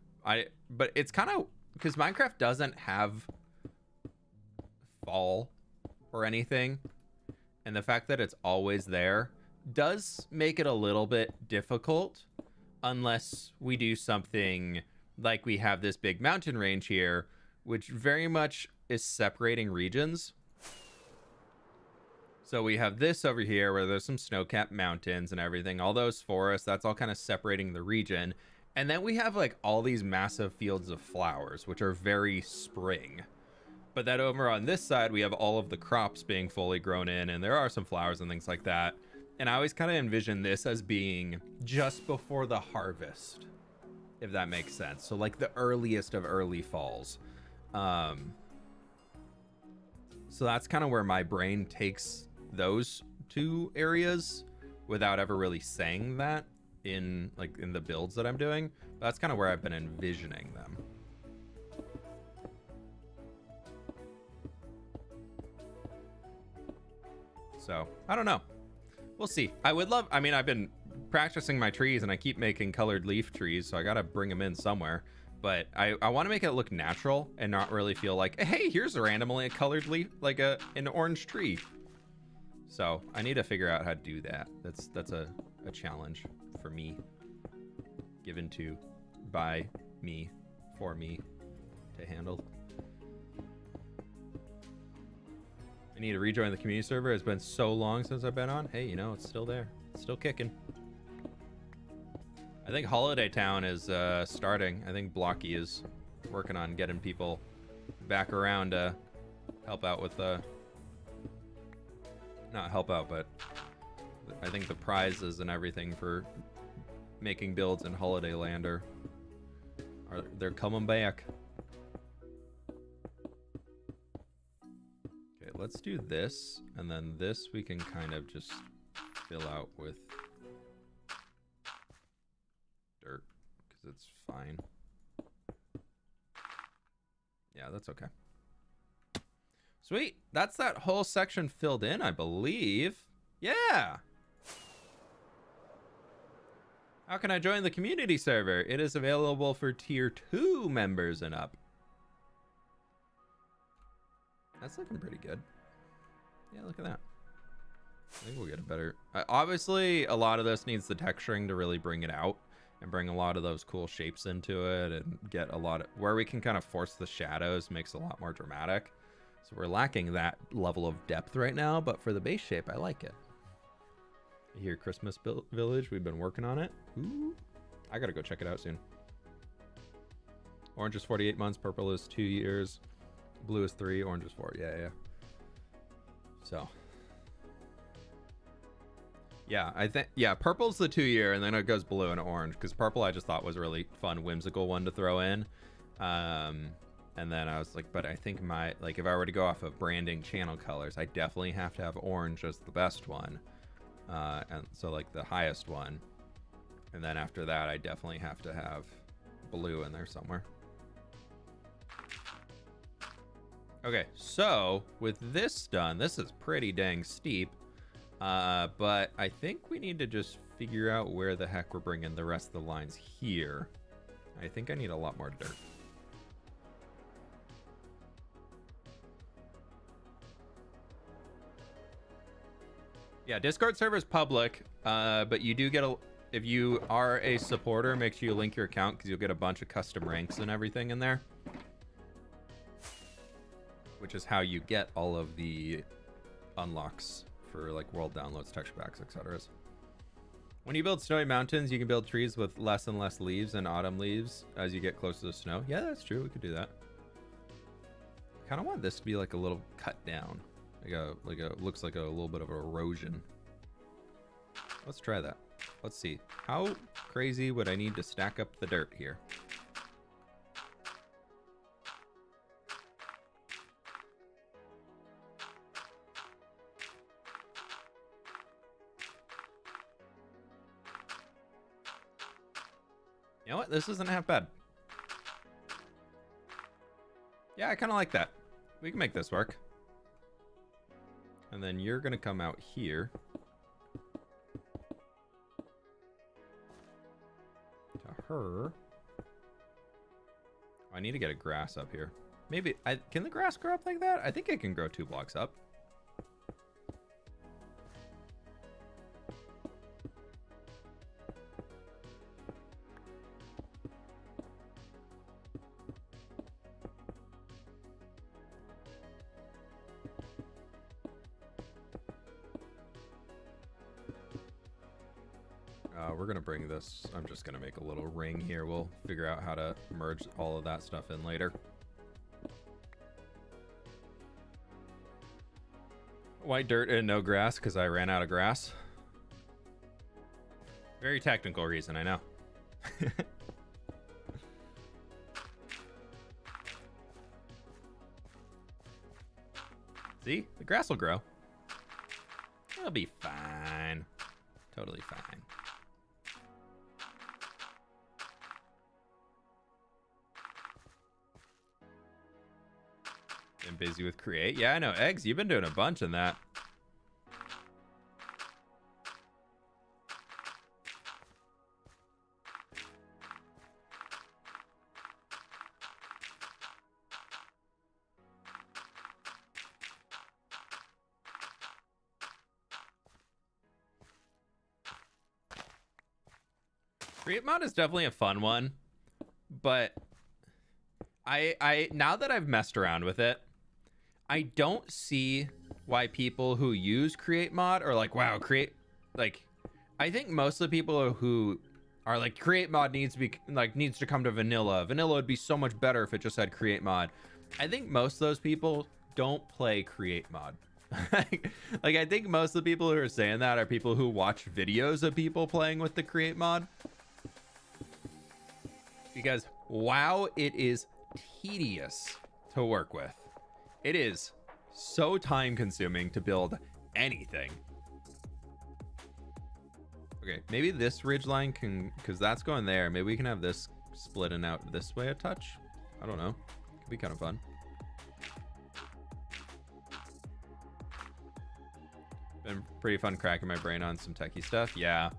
But it's kind of because Minecraft doesn't have fall or anything, and the fact that it's always there does make it a little bit difficult unless we do something like we have this big mountain range here, which very much is separating regions. So we have this over here where there's some snow-capped mountains and everything, all those forests, that's all kind of separating the region. And then we have like all these massive fields of flowers, which are very spring. But then over on this side, we have all of the crops being fully grown in, and there are some flowers and things like that. And I always kind of envision this as being just before the harvest, if that makes sense. So like the earliest of early falls. So that's kind of where my brain takes those two areas without ever really saying that in the builds that I'm doing. But that's kind of where I've been envisioning them. So I don't know. We'll see. I mean, I've been practicing my trees and I keep making colored leaf trees, so I got to bring them in somewhere. But I want to make it look natural and not really feel like, hey, here's randomly a colored leaf, like an orange tree. So I need to figure out how to do that. That's a challenge for me, given to by me, for me to handle. I need to rejoin the community server. It's been so long since I've been on. Hey, you know, it's still there. It's still kicking. I think Holiday Town is starting. I think Blocky is working on getting people back around to help out with the... Not help out, but I think the prizes and everything for making builds in Holiday Land they're coming back. Okay, let's do this, and then this we can kind of just fill out with dirt because it's fine. Yeah, that's okay. Sweet. That's that whole section filled in, I believe. Yeah. How can I join the community server? It is available for tier 2 members and up. That's looking pretty good. Yeah, look at that. I think we'll get a better... obviously, a lot of this needs the texturing to really bring it out and bring a lot of those cool shapes into it and get a lot of... Where we can kind of force the shadows makes it a lot more dramatic. So we're lacking that level of depth right now, but for the base shape, I like it. Here, Christmas Village, we've been working on it. Ooh, I gotta go check it out soon. Orange is 48 months, purple is 2 years, blue is 3, orange is 4. Yeah. So, yeah, I think, yeah, purple's the 2 year, and then it goes blue and orange, because purple I just thought was a really fun, whimsical one to throw in. And then I was like, but I think if I were to go off of branding channel colors, I definitely have to have orange as the best one. And so like the highest one. And then after that, I definitely have to have blue in there somewhere. Okay, so with this done, this is pretty dang steep. But I think we need to just figure out where the heck we're bringing the rest of the lines here. I think I need a lot more dirt. Yeah, Discord server is public, but you do get if you are a supporter, make sure you link your account because you'll get a bunch of custom ranks and everything in there. Which is how you get all of the unlocks for like world downloads, texture packs, etc. When you build snowy mountains, you can build trees with less and less leaves and autumn leaves as you get closer to the snow. Yeah, that's true. We could do that. I kind of want this to be like a little cut down. Looks like a little bit of erosion. Let's try that. Let's see. How crazy would I need to stack up the dirt here? You know what? This isn't half bad. Yeah, I kind of like that. We can make this work. And then you're going to come out here. To her. I need to get a grass up here. Maybe, can the grass grow up like that? I think it can grow 2 blocks up. We're gonna bring this, I'm just gonna make a little ring here. We'll figure out how to merge all of that stuff in later. White dirt and no grass because I ran out of grass. Very technical reason, I know. See, the grass will grow. It'll be fine. Totally fine. Been busy with create. Yeah, I know. Eggs, you've been doing a bunch in that. Create mod is definitely a fun one, but I now that I've messed around with it, I don't see why people who use create mod are like, wow, create, like, I think most of the people who are like, create mod needs to come to vanilla. Vanilla would be so much better if it just had create mod. I think most of those people don't play create mod. Like I think most of the people who are saying that are people who watch videos of people playing with the create mod. Because wow, it is tedious to work with. It is so time consuming to build anything. Okay, maybe this ridgeline can, because that's going there. Maybe we can have this splitting out this way a touch. I don't know. Could be kind of fun. Been pretty fun cracking my brain on some techie stuff. Yeah.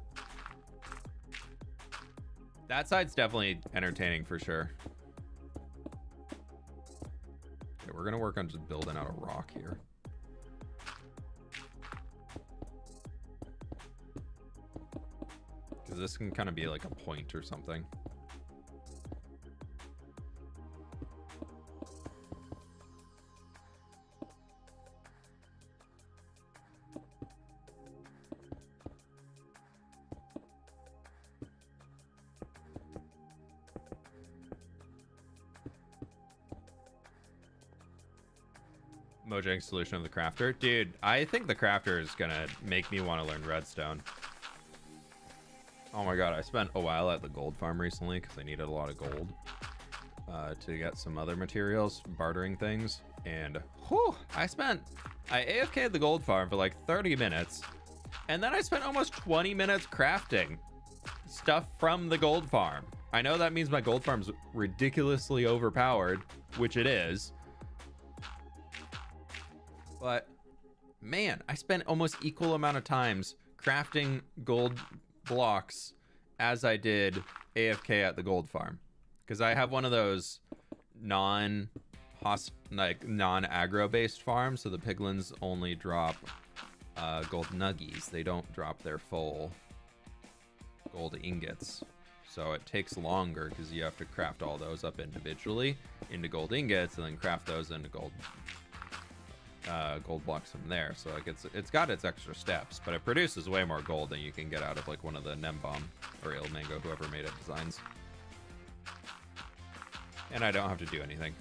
That side's definitely entertaining for sure. Okay, we're gonna work on just building out a rock here. Because this can kind of be like a point or something. Mojang solution of the crafter. Dude, I think the crafter is gonna make me want to learn redstone. Oh my god, I spent a while at the gold farm recently because I needed a lot of gold to get some other materials, bartering things. And whew, I AFK'd the gold farm for like 30 minutes. And then I spent almost 20 minutes crafting stuff from the gold farm. I know that means my gold farm's ridiculously overpowered, which it is. But man, I spent almost equal amount of times crafting gold blocks as I did AFK at the gold farm, because I have one of those non-aggro based farms, so the piglins only drop gold nuggies. They don't drop their full gold ingots, so it takes longer because you have to craft all those up individually into gold ingots and then craft those into gold blocks from there. So like it's got its extra steps, but it produces way more gold than you can get out of like one of the Nembomb or Ilmango, whoever made it, designs. And I don't have to do anything.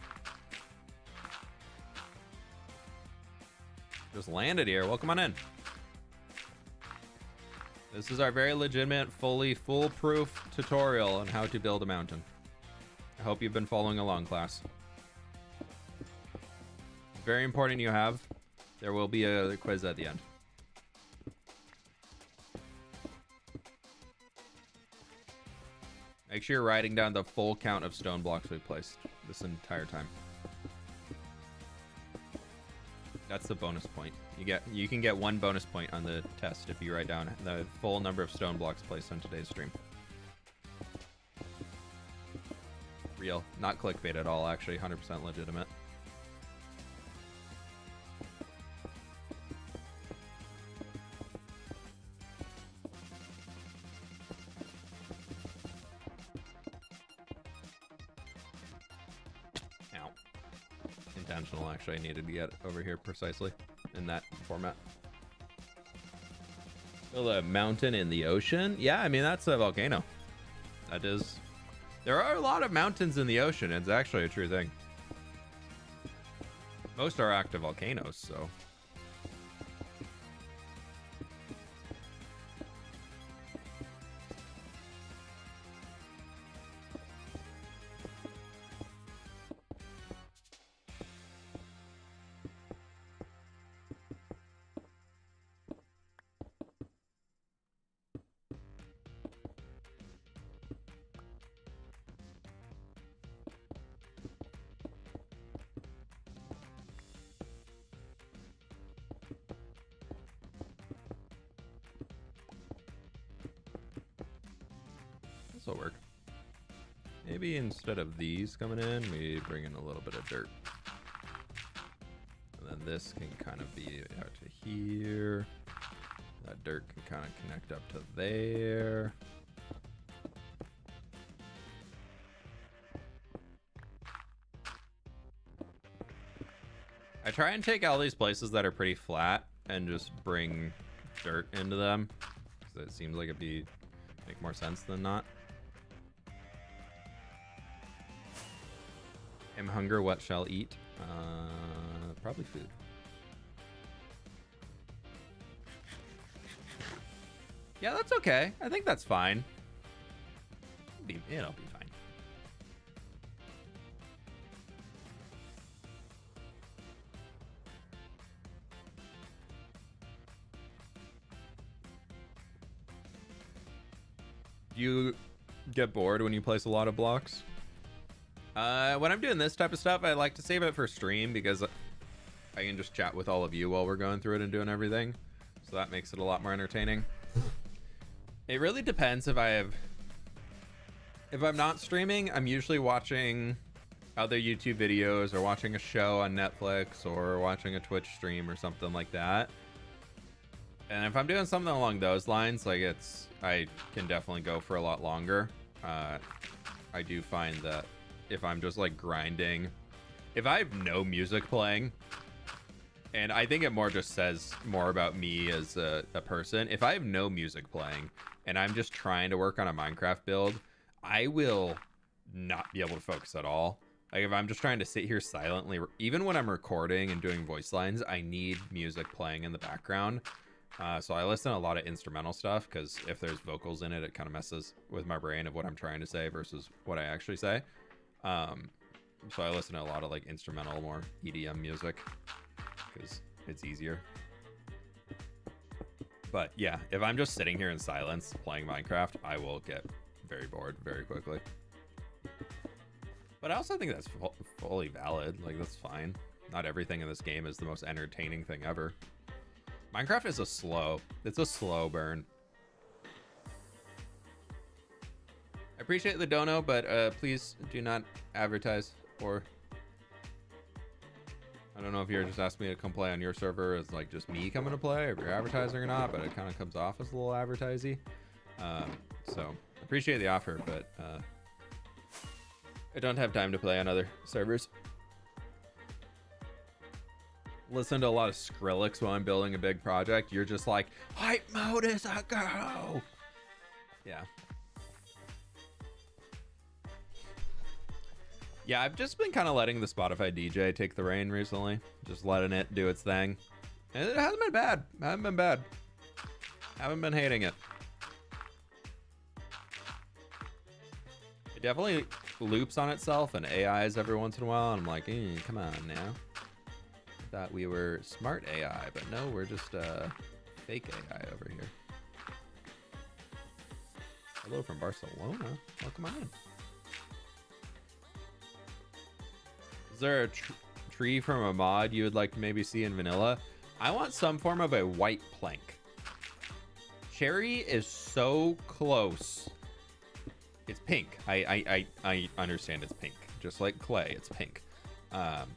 Just landed here. Welcome on in. This is our very legitimate, fully foolproof tutorial on how to build a mountain. I hope you've been following along, class. Very important you have. There will be a quiz at the end. Make sure you're writing down the full count of stone blocks we've placed this entire time. That's the bonus point. You can get 1 bonus point on the test if you write down the full number of stone blocks placed on today's stream. Real, not clickbait at all, actually 100% legitimate. Actually, I needed to get over here precisely in that format. Build a mountain in the ocean? Yeah, I mean, that's a volcano. That is. There are a lot of mountains in the ocean. It's actually a true thing. Most are active volcanoes, so. This'll work. Maybe instead of these coming in, we bring in a little bit of dirt. And then this can kind of be out to here. That dirt can kind of connect up to there. I try and take all these places that are pretty flat and just bring dirt into them, because it seems like it'd make more sense than not. Am hunger what shall eat? Probably food. Yeah, that's okay. I think that's fine. It'll be fine. Do you get bored when you place a lot of blocks? When I'm doing this type of stuff, I like to save it for stream because I can just chat with all of you while we're going through it and doing everything. So that makes it a lot more entertaining. It really depends if I'm not streaming, I'm usually watching other YouTube videos or watching a show on Netflix or watching a Twitch stream or something like that. And if I'm doing something along those lines, like I can definitely go for a lot longer. I do find that if I'm just like grinding, if I have no music playing, and I think it more just says more about me as a person. If I have no music playing and I'm just trying to work on a Minecraft build, I will not be able to focus at all. Like if I'm just trying to sit here silently, even when I'm recording and doing voice lines, I need music playing in the background. So I listen to a lot of instrumental stuff because if there's vocals in it, it kind of messes with my brain of what I'm trying to say versus what I actually say. So I listen to a lot of like instrumental, more EDM music because it's easier. But yeah, if I'm just sitting here in silence playing Minecraft, I will get very bored very quickly. But I also think that's fully valid. Like that's fine. Not everything in this game is the most entertaining thing ever. Minecraft is it's a slow burn. I appreciate the dono, but please do not advertise or I don't know if you're just asking me to come play on your server as like just me coming to play, or if you're advertising or not, but it kind of comes off as a little advertisey. So appreciate the offer, but I don't have time to play on other servers. Listen to a lot of Skrillex while I'm building a big project. You're just like, hype mode is a go. Yeah. Yeah, I've just been kind of letting the Spotify DJ take the reign recently. Just letting it do its thing. And it hasn't been bad. Haven't been hating it. It definitely loops on itself and AIs every once in a while. And I'm like, come on now. I thought we were smart AI, but no, we're just fake AI over here. Hello from Barcelona. Welcome on in. Is there a tree from a mod you would like to maybe see in vanilla? I want some form of a white plank. Cherry is so close. It's pink. I understand it's pink. Just like clay, it's pink. That's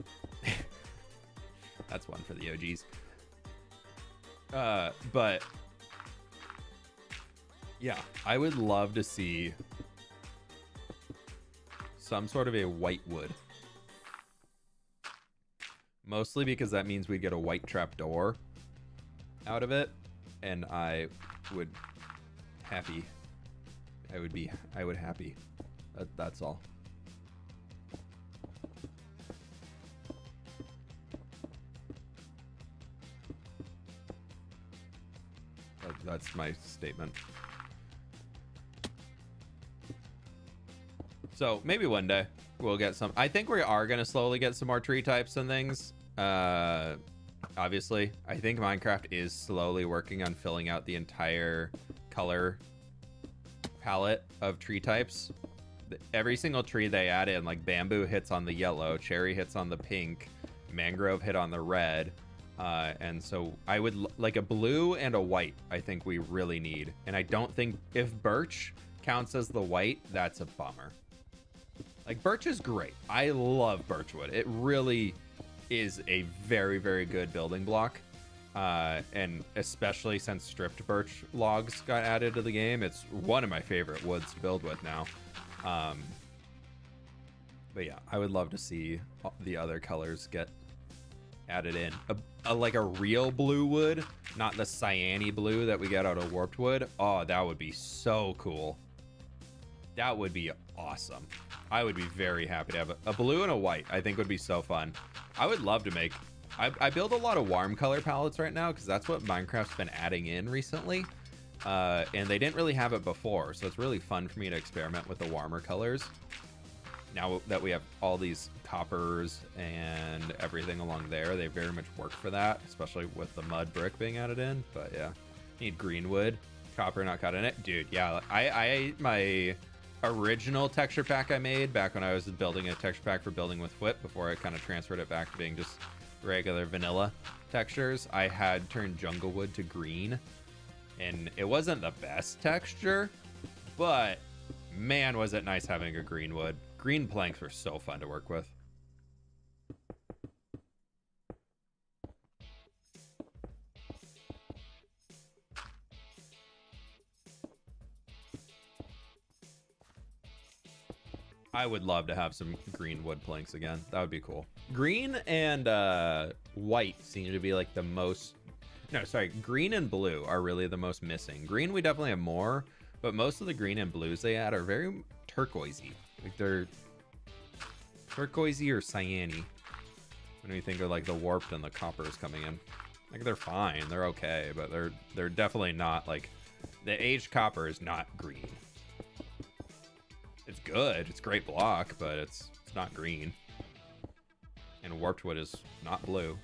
one for the OGs. But yeah, I would love to see some sort of a white wood. Mostly because that means we get a white trapdoor out of it, and I would happy. I would happy. That's all. That's my statement. So maybe one day we'll get some. I think we are going to slowly get some more tree types and things. Obviously, I think Minecraft is slowly working on filling out the entire color palette of tree types. Every single tree they add in, like bamboo hits on the yellow, cherry hits on the pink, mangrove hit on the red. And so I would like a blue and a white. I think we really need. And I don't think if birch counts as the white, that's a bummer. Like birch is great. I love birchwood. It really is a very, very good building block. And especially since stripped birch logs got added to the game, it's one of my favorite woods to build with now. But yeah, I would love to see the other colors get added in. Like a real blue wood, not the cyany blue that we get out of warped wood. Oh, that would be so cool. That would be awesome. I would be very happy to have a blue and a white. I think would be so fun. I would love to make... I build a lot of warm color palettes right now because that's what Minecraft's been adding in recently. And they didn't really have it before, so it's really fun for me to experiment with the warmer colors. Now that we have all these coppers and everything along there, they very much work for that, especially with the mud brick being added in. But yeah, need green wood, copper not cut in it. Dude, yeah, I my original texture pack I made back when I was building a texture pack for building with fWhip before I kind of transferred it back to being just regular vanilla textures. I had turned jungle wood to green, and it wasn't the best texture, but man, was it nice having a green wood. Green planks were so fun to work with. I would love to have some green wood planks again. That would be cool. Green and white seem to be like the most... No, sorry. Green and blue are really the most missing. Green, we definitely have more, but most of the green and blues they add are very turquoisey. Like they're turquoisey or cyany. When we think of like the warped and the coppers coming in. Like they're fine. They're okay, but they're definitely not like... The aged copper is not green. It's good. It's great block, but it's not green. And warped wood is not blue.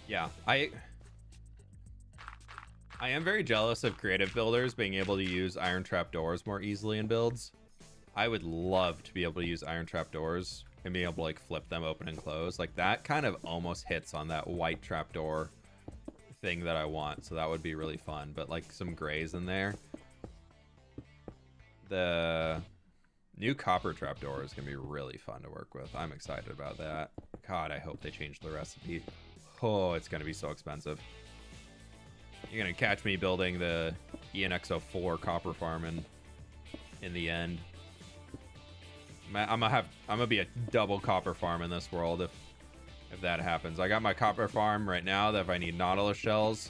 Yeah, I am very jealous of creative builders being able to use iron trap doors more easily in builds. I would love to be able to use iron trap doors and be able to like flip them open and close. Like that kind of almost hits on that white trap door thing that I want. So that would be really fun. But like some grays in there. The new copper trap door is going to be really fun to work with. I'm excited about that. God, I hope they change the recipe. Oh, it's going to be so expensive. You're going to catch me building the ENX04 copper farm in the end. I'm gonna be a double copper farm in this world if that happens. I got my copper farm right now that if I need Nautilus shells,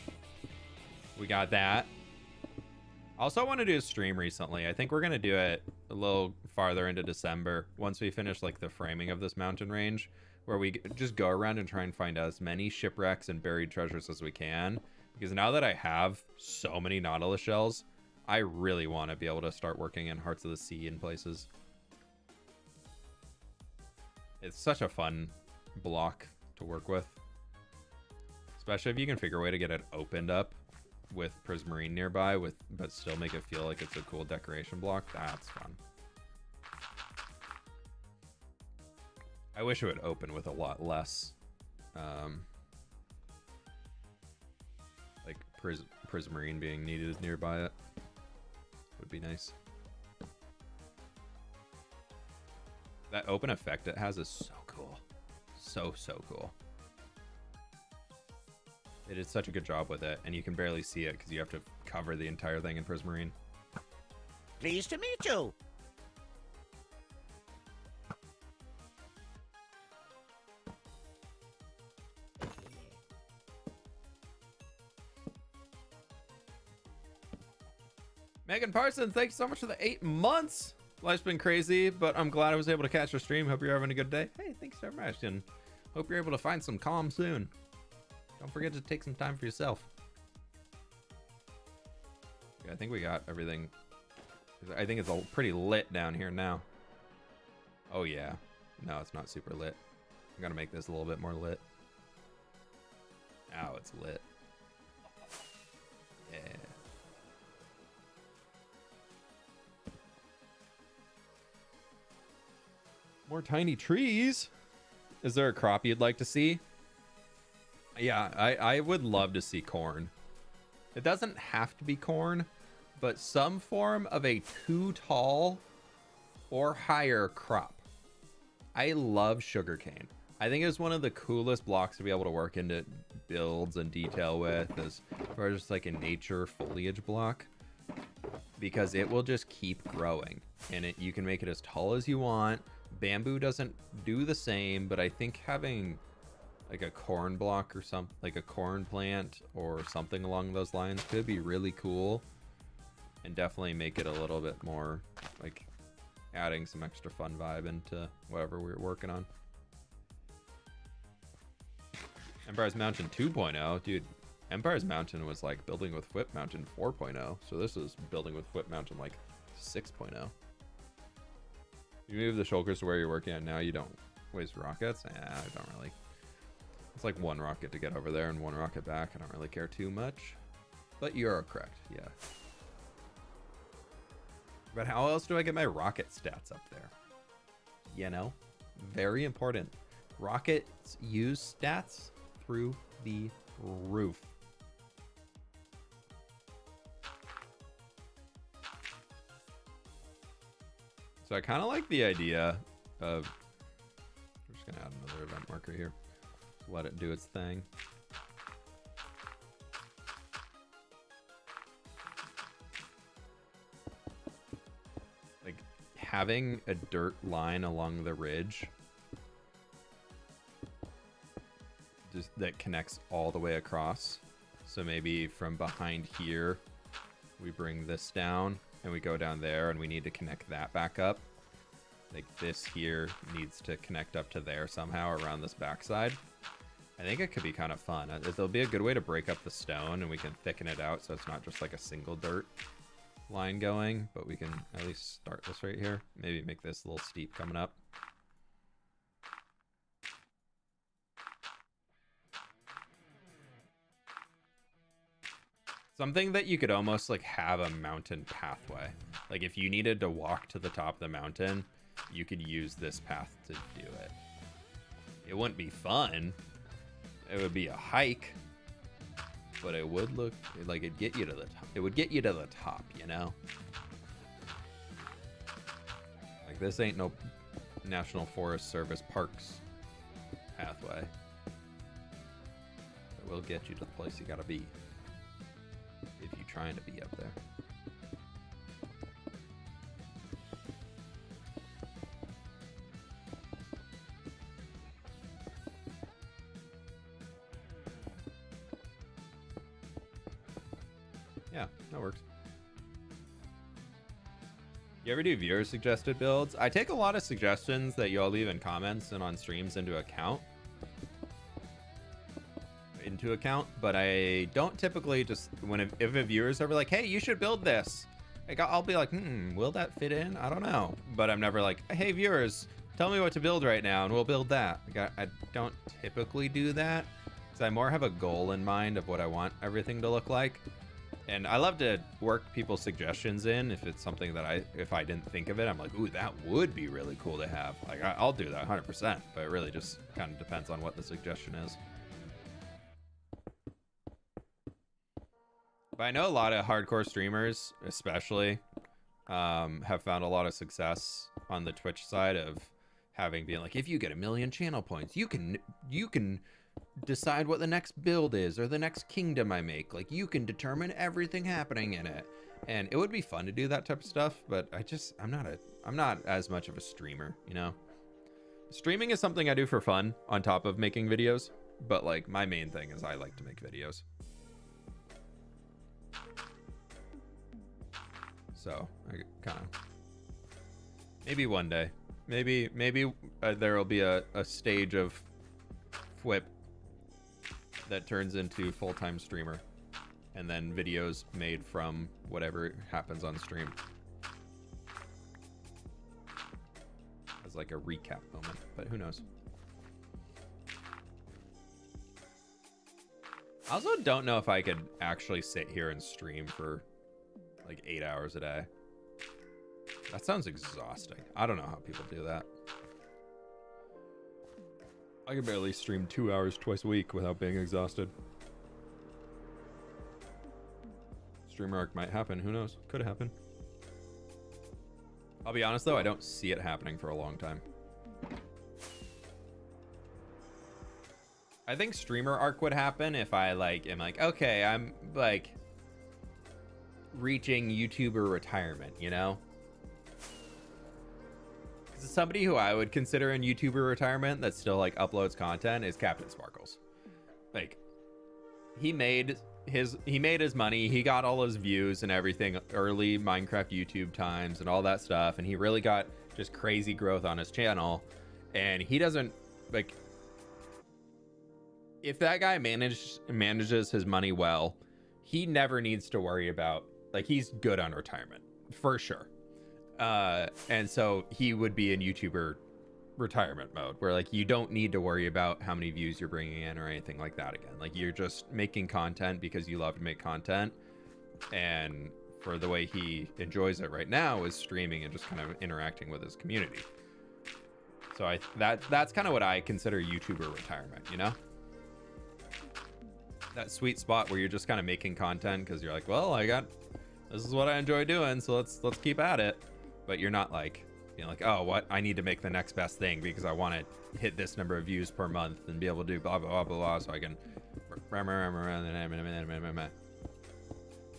we got that. Also, I want to do a stream recently. I think we're gonna do it a little farther into December once we finish like the framing of this mountain range, where we just go around and try and find as many shipwrecks and buried treasures as we can. Because now that I have so many Nautilus shells, I really want to be able to start working in Hearts of the Sea and places. It's such a fun block to work with. Especially if you can figure a way to get it opened up with Prismarine nearby, but still make it feel like it's a cool decoration block. That's fun. I wish it would open with a lot less like Prismarine being needed nearby it. Would be nice. That open effect it has is so cool. So cool. It did such a good job with it, and you can barely see it because you have to cover the entire thing in Prismarine. Pleased to meet you. Megan Parsons, thanks so much for the 8 months. Life's been crazy, but I'm glad I was able to catch your stream. Hope you're having a good day. Hey, thanks so much, and hope you're able to find some calm soon. Don't forget to take some time for yourself. Yeah, I think we got everything. I think it's all pretty lit down here now. Oh yeah. No, it's not super lit. I'm gonna make this a little bit more lit. Now it's lit. Yeah. More tiny trees. Is there a crop you'd like to see? Yeah, I would love to see corn. It doesn't have to be corn, but some form of a too tall or higher crop. I love sugarcane. I think it's one of the coolest blocks to be able to work into builds and detail with, as far as just like a nature foliage block. because it will just keep growing, and you can make it as tall as you want. Bamboo doesn't do the same, but I think having like a corn block or something, like a corn plant or something along those lines could be really cool, and definitely make it a little bit more like adding some extra fun vibe into whatever we're working on. Empire's Mountain 2.0, dude. Empire's Mountain was like building with fWhip Mountain 4.0, so this is building with fWhip Mountain like 6.0. You move the shulkers to where you're working at now, you don't waste rockets? I don't really. It's like one rocket to get over there and one rocket back. I don't really care too much. But you're correct, yeah. But how else do I get my rocket stats up there? You know? Very important. Rockets use stats through the roof. So I kind of like the idea of, we're just going to add another event marker here. Let it do its thing. Like having a dirt line along the ridge just that connects all the way across. So maybe from behind here, we bring this down and we go down there and we need to connect that back up. Like this here needs to connect up to there somehow around this backside. I think it could be kind of fun. It'll be a good way to break up the stone and we can thicken it out so it's not just like a single dirt line going, but we can at least start this right here. Maybe make this a little steep coming up. Something that you could almost like have a mountain pathway. Like if you needed to walk to the top of the mountain, you could use this path to do it. It wouldn't be fun. It would be a hike, but it would look like it'd get you to the top. It would get you to the top, you know? Like this ain't no National Forest Service Parks pathway. It will get you to the place you gotta be if you're trying to be up there. Yeah, that works. You ever do viewer suggested builds? I take a lot of suggestions that y'all leave in comments and on streams into account, but I don't typically just if a viewer's ever like, hey, you should build this, like I'll be like, will that fit in? I don't know. But I'm never like, hey viewers, tell me what to build right now and we'll build that. Like, I don't typically do that because I more have a goal in mind of what I want everything to look like. And I love to work people's suggestions in if it's something that if I didn't think of it, I'm like, ooh, that would be really cool to have. Like I'll do that 100%, but it really just kind of depends on what the suggestion is. But I know a lot of hardcore streamers, especially, have found a lot of success on the Twitch side of being like, if you get 1 million channel points, you can decide what the next build is or the next kingdom I make. Like you can determine everything happening in it. And it would be fun to do that type of stuff, but I'm not as much of a streamer, you know? Streaming is something I do for fun on top of making videos, but like my main thing is I like to make videos. So I kind of, maybe one day, maybe there will be a stage of fWhip that turns into full-time streamer, and then videos made from whatever happens on stream as like a recap moment, but who knows. I also don't know if I could actually sit here and stream for like 8 hours a day. That sounds exhausting. I don't know how people do that. I can barely stream 2 hours twice a week without being exhausted. Streamer arc might happen. Who knows? Could happen. I'll be honest though, I don't see it happening for a long time. I think streamer arc would happen if I like am like, okay, I'm like, reaching YouTuber retirement, you know? Because somebody who I would consider in YouTuber retirement that still like uploads content is Captain Sparkles. Like, he made his money, he got all his views and everything early Minecraft YouTube times and all that stuff, and he really got just crazy growth on his channel. And he doesn't, like, if that guy manages his money well, he never needs to worry about, like, he's good on retirement for sure. And so he would be in YouTuber retirement mode where, like, you don't need to worry about how many views you're bringing in or anything like that again. Like, you're just making content because you love to make content, and for the way he enjoys it right now is streaming and just kind of interacting with his community. So that's kind of what I consider YouTuber retirement, you know? That sweet spot where you're just kind of making content because you're like, well, this is what I enjoy doing, so let's keep at it. But you're not like, you know, like, oh, what, I need to make the next best thing because I want to hit this number of views per month and be able to do blah blah blah blah, blah so I can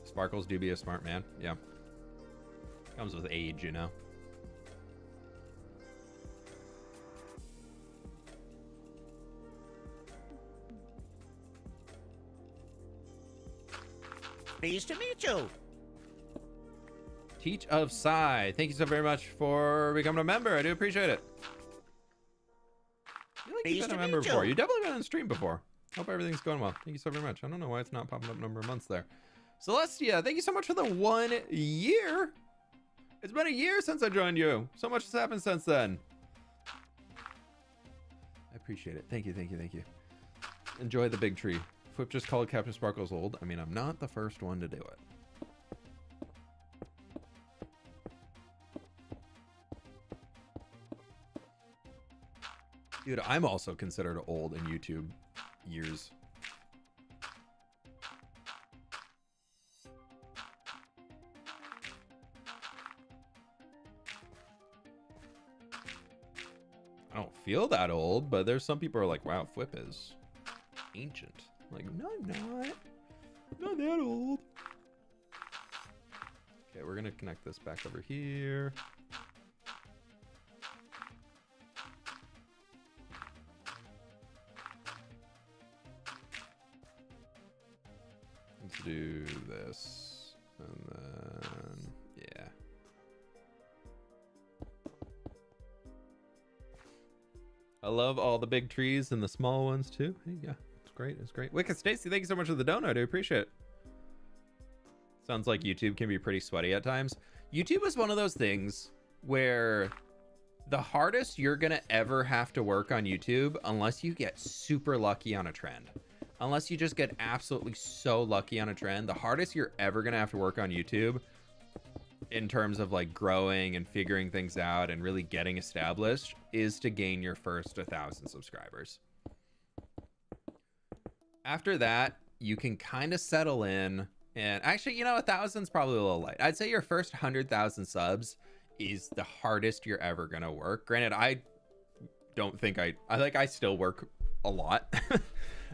Sparkles do be a smart man. Yeah, comes with age, you know. Pleased to meet you. Teach of Psy, thank you so very much for becoming a member. I do appreciate it. I feel like you've been a member before. You've definitely been on stream before. Hope everything's going well. Thank you so very much. I don't know why it's not popping up number of months there. Celestia, thank you so much for the 1 year. It's been a year since I joined you. So much has happened since then. I appreciate it. Thank you, thank you, thank you. Enjoy the big tree. fWhip just called Captain Sparkles old. I mean, I'm not the first one to do it. Dude, I'm also considered old in YouTube years. I don't feel that old, but there's some people who are like, wow, fWhip is ancient. Like, no, I'm not. Not that old. Okay, we're gonna connect this back over here. Let's do this, and then, yeah. I love all the big trees and the small ones too. Hey, yeah, it's great, it's great. Wicked Stacy, thank you so much for the donut, I do appreciate it. Sounds like YouTube can be pretty sweaty at times. YouTube is one of those things where the hardest you're gonna ever have to work on YouTube, unless you get super lucky on a trend. Unless you just get absolutely so lucky on a trend, the hardest you're ever gonna have to work on YouTube in terms of like growing and figuring things out and really getting established is to gain your first 1,000 subscribers. After that, you can kind of settle in, and actually, you know, 1,000's probably a little light. I'd say your first 100,000 subs is the hardest you're ever gonna work. Granted, I don't think I still work a lot.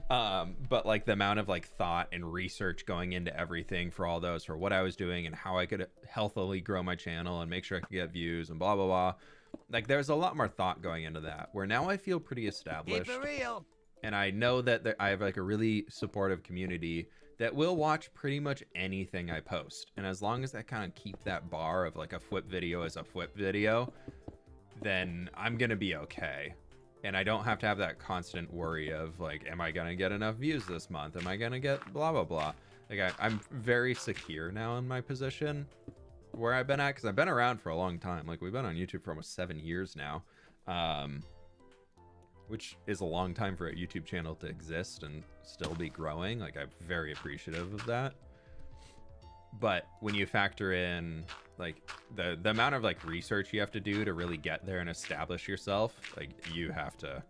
But like the amount of like thought and research going into everything for all those, for what I was doing and how I could healthily grow my channel and make sure I could get views and blah blah blah, like there's a lot more thought going into that, where now I feel pretty established. Keep it real. And I know that I have like a really supportive community that will watch pretty much anything I post, and as long as I kind of keep that bar of like a fWhip video as a fWhip video, then I'm gonna be okay. And I don't have to have that constant worry of like, am I gonna get enough views this month? Am I gonna get blah blah blah? Like I'm very secure now in my position where I've been at, because I've been around for a long time. Like we've been on YouTube for almost 7 years now, which is a long time for a YouTube channel to exist and still be growing. Like I'm very appreciative of that. But when you factor in like the amount of like research you have to do to really get there and establish yourself, like you have to,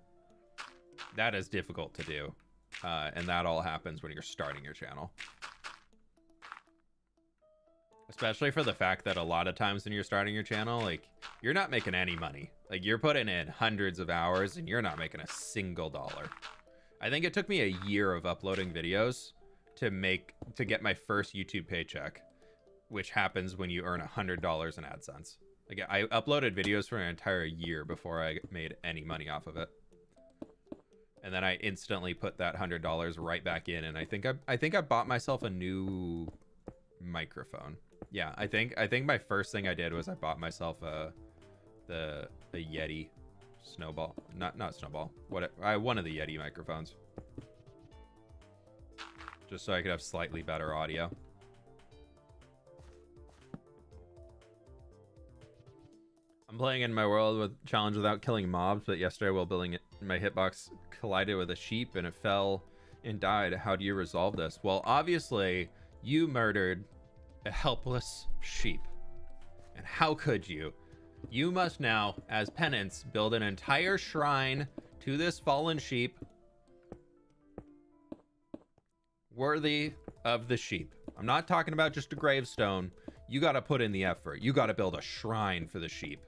that is difficult to do. And that all happens when you're starting your channel. Especially for the fact that a lot of times when you're starting your channel, like you're not making any money. Like you're putting in hundreds of hours and you're not making a single dollar. I think it took me a year of uploading videos to get my first YouTube paycheck. which happens when you earn $100 in AdSense. Like, I uploaded videos for an entire year before I made any money off of it. And then I instantly put that $100 right back in, and I think I bought myself a new microphone. Yeah, I think my first thing I did was I bought myself the Yeti Snowball, not Snowball. One of the Yeti microphones, just so I could have slightly better audio. I'm playing in my world with challenge without killing mobs, but yesterday while building it, my hitbox collided with a sheep and it fell and died. How do you resolve this? Well, obviously you murdered a helpless sheep, and how could you? You must now, as penance, build an entire shrine to this fallen sheep worthy of the sheep. I'm not talking about just a gravestone. You got to put in the effort. You got to build a shrine for the sheep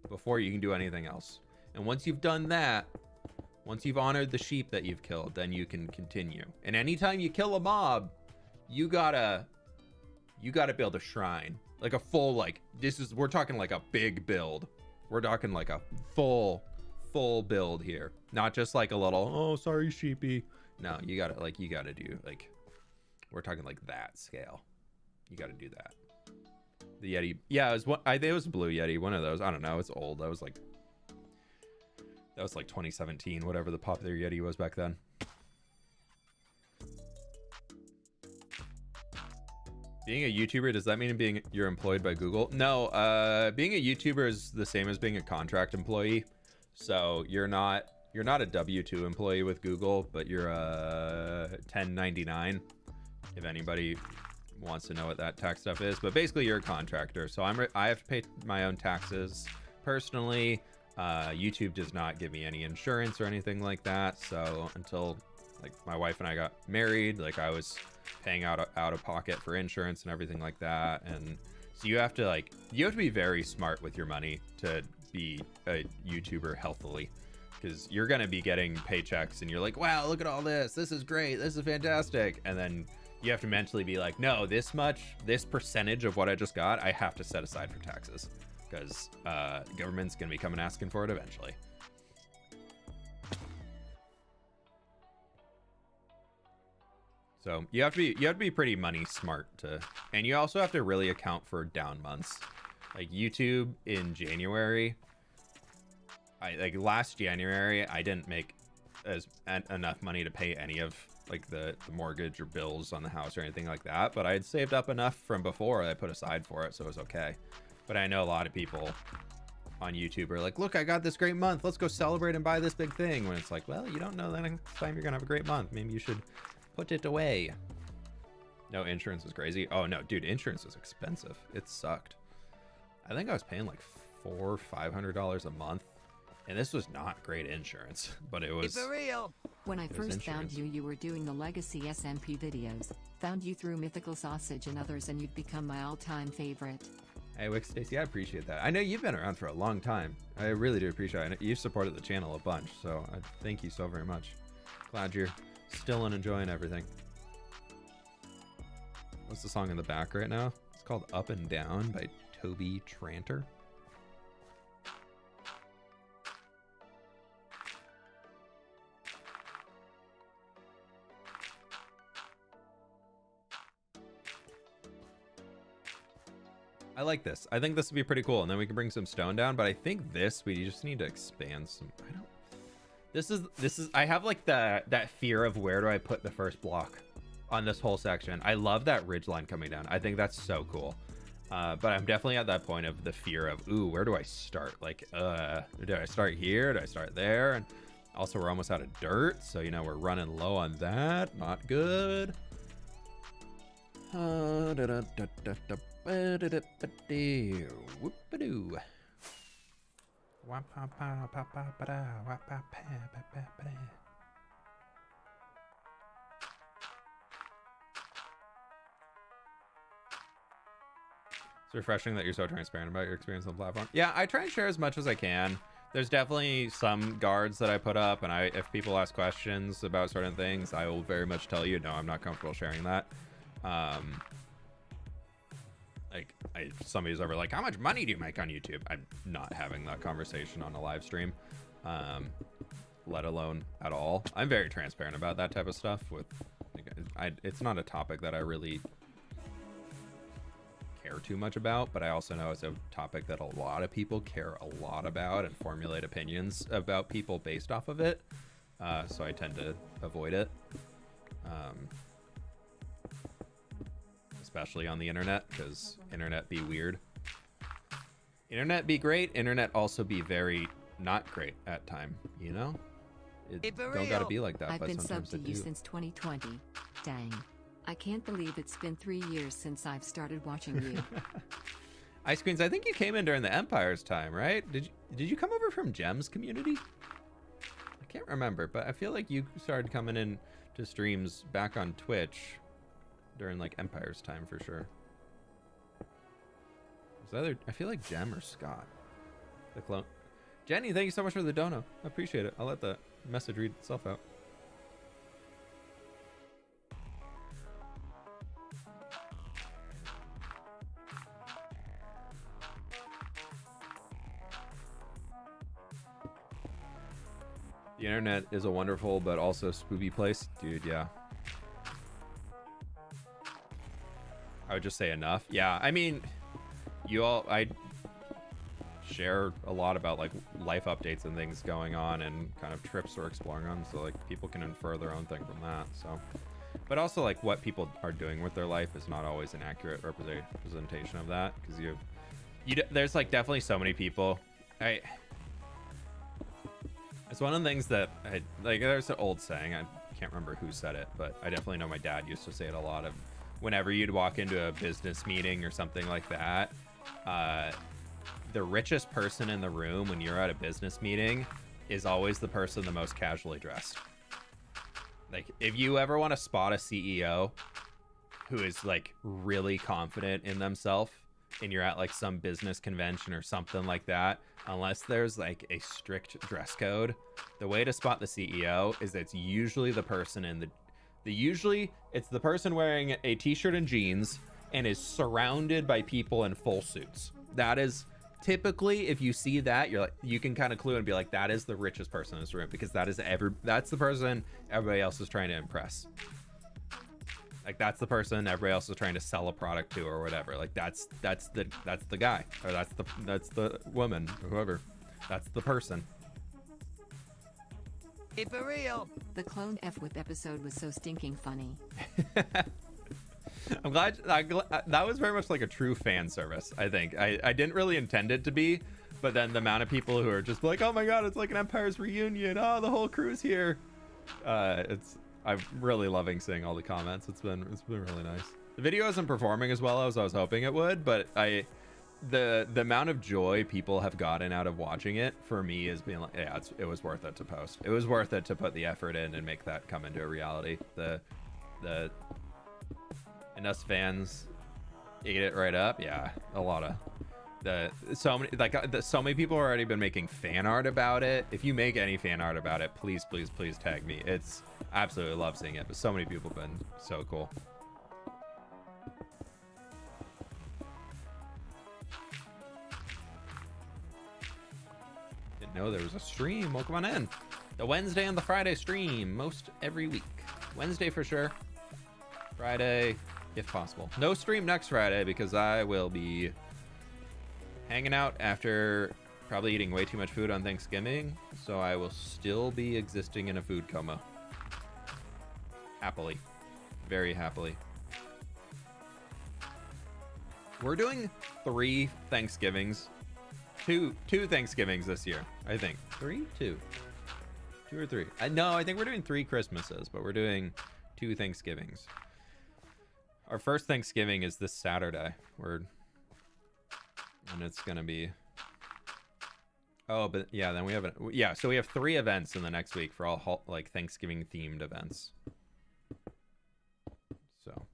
before you can do anything else. And once you've done that, once you've honored the sheep that you've killed, then you can continue. And anytime you kill a mob, you gotta build a shrine. Like a full, like, we're talking like a big build. We're talking like a full build here. Not just like a little, oh, sorry, sheepy. No, you gotta do, like, we're talking like that scale. You gotta do that. The Yeti, yeah, I think it was Blue Yeti, one of those. I don't know, it's old. That was like 2017, whatever the popular Yeti was back then. Being a YouTuber, does that mean you're employed by Google? No, being a YouTuber is the same as being a contract employee. So you're not a W-2 employee with Google, but you're a 1099. If anybody wants to know what that tax stuff is, but basically you're a contractor. So I have to pay my own taxes personally. YouTube does not give me any insurance or anything like that. So until like my wife and I got married, like I was paying out of pocket for insurance and everything like that. And so you have to be very smart with your money to be a YouTuber healthily, because you're going to be getting paychecks and you're like, wow, look at all this. This is great. This is fantastic. And then you have to mentally be like, no, this percentage of what I just got, I have to set aside for taxes, because government's going to be coming asking for it eventually. So you have to be pretty money smart and you also have to really account for down months. Like YouTube in January, last January, I didn't make enough money to pay any of like the mortgage or bills on the house or anything like that, but I had saved up enough from before that I put aside for it, so it was okay. But I know a lot of people on YouTube are like, look, I got this great month, let's go celebrate and buy this big thing, when it's like, well, you don't know the next time you're gonna have a great month. Maybe you should put it away. No, insurance is crazy. Oh no, dude, insurance is expensive. It sucked. I think I was paying like $400 or $500 a month, and this was not great insurance, but it was for real. When I first found you, you were doing the Legacy SMP videos. Found you through Mythical Sausage and others, and you've become my all-time favorite. Hey, Wick Stacy, I appreciate that. I know you've been around for a long time. I really do appreciate it. You've supported the channel a bunch, so I thank you so very much. Glad you're still enjoying everything. What's the song in the back right now? It's called Up and Down by Toby Tranter. I like this. I think this would be pretty cool, and then we can bring some stone down, but I think we just need to expand some. This is I have like that fear of where do I put the first block on this whole section. I love that ridge line coming down. I think that's so cool. But I'm definitely at that point of the fear of, ooh, where do I start? Like, do I start here? Do I start there? And also we're almost out of dirt, so you know we're running low on that. Not good. Whoop-a-doo. It's refreshing that you're so transparent about your experience on the platform. Yeah, I try and share as much as I can. There's definitely some guards that I put up, and if people ask questions about certain things, I will very much tell you, no, I'm not comfortable sharing that. like, somebody's ever like, how much money do you make on YouTube? I'm not having that conversation on a live stream, let alone at all. I'm very transparent about that type of stuff. With, it's not a topic that I really care too much about, but I also know it's a topic that a lot of people care a lot about and formulate opinions about people based off of it. So I tend to avoid it, especially on the internet, because internet be weird. Internet be great. Internet also be very not great at time, you know? It don't gotta be like that. I've but been sometimes subbed to you since 2020. Dang. I can't believe it's been 3 years since I've started watching you. Ice Queens, I think you came in during the Empire's time, right? Did you come over from Gems community? I can't remember, but I feel like you started coming in to streams back on Twitch during like Empire's time for sure. It was either, I feel like Gem or Scott. The clone. Jenny, thank you so much for the dono. I appreciate it. I'll let the message read itself out. The internet is a wonderful but also spooky place. Dude, yeah. I would just say enough. Yeah, I mean, I share a lot about like life updates and things going on and kind of trips we're exploring on, so like people can infer their own thing from that. So, but also like what people are doing with their life is not always an accurate representation of that, because there's like definitely so many people. It's one of the things that there's an old saying, I can't remember who said it, but I definitely know my dad used to say it a lot, of whenever you'd walk into a business meeting or something like that, the richest person in the room when you're at a business meeting is always the person the most casually dressed. Like, if you ever want to spot a CEO who is like really confident in themselves and you're at like some business convention or something like that, unless there's like a strict dress code, the way to spot the CEO is it's usually the person usually it's the person wearing a t-shirt and jeans and is surrounded by people in full suits. That is typically, if you see that, you're like, you can kind of clue and be like, that is the richest person in this room, because that's the person everybody else is trying to impress. Like, that's the person everybody else is trying to sell a product to or whatever. Like, that's the guy, or that's the woman, or whoever. That's the person. Hey, for real. The clone fWhip episode was so stinking funny. I'm glad that was very much like a true fan service. I think I didn't really intend it to be, but then the amount of people who are just like, oh my god, it's like an Empire's reunion. Oh, the whole crew's here. I'm really loving seeing all the comments. It's been really nice. The video isn't performing as well as I was hoping it would, but the amount of joy people have gotten out of watching it, for me, is being like, yeah, it was worth it to post. It was worth it to put the effort in and make that come into a reality. And us fans ate it right up. Yeah, a lot of so many people have already been making fan art about it. If you make any fan art about it, please tag me. It's absolutely love seeing it, but so many people have been so cool. Didn't know there was a stream. Welcome on in. The Wednesday and the Friday stream most every week. Wednesday for sure. Friday, if possible. No stream next Friday because I will be hanging out after probably eating way too much food on Thanksgiving, so I will still be existing in a food coma. Happily. Very happily. We're doing 3 Thanksgivings. Two Thanksgivings this year, I think. 2 or 3. No, I think we're doing 3 Christmases, but we're doing 2 Thanksgivings. Our first Thanksgiving is this Saturday. And it's gonna be, oh, but yeah, then we have so we have 3 events in the next week for all like Thanksgiving themed events. So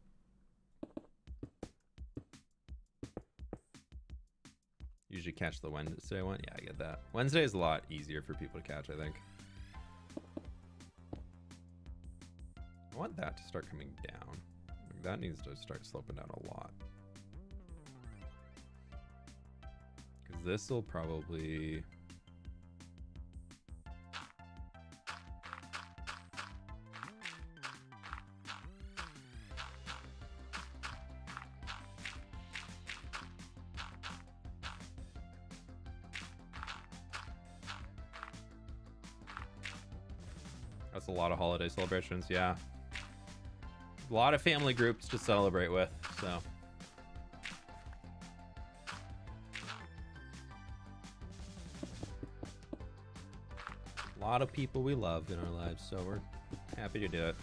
usually catch the Wednesday one. Yeah, I get that. Wednesday is a lot easier for people to catch, I think. I want that to start coming down. That needs to start sloping down a lot. This will probably... That's a lot of holiday celebrations, yeah. A lot of family groups to celebrate with, so. A lot of people we love in our lives, so we're happy to do it.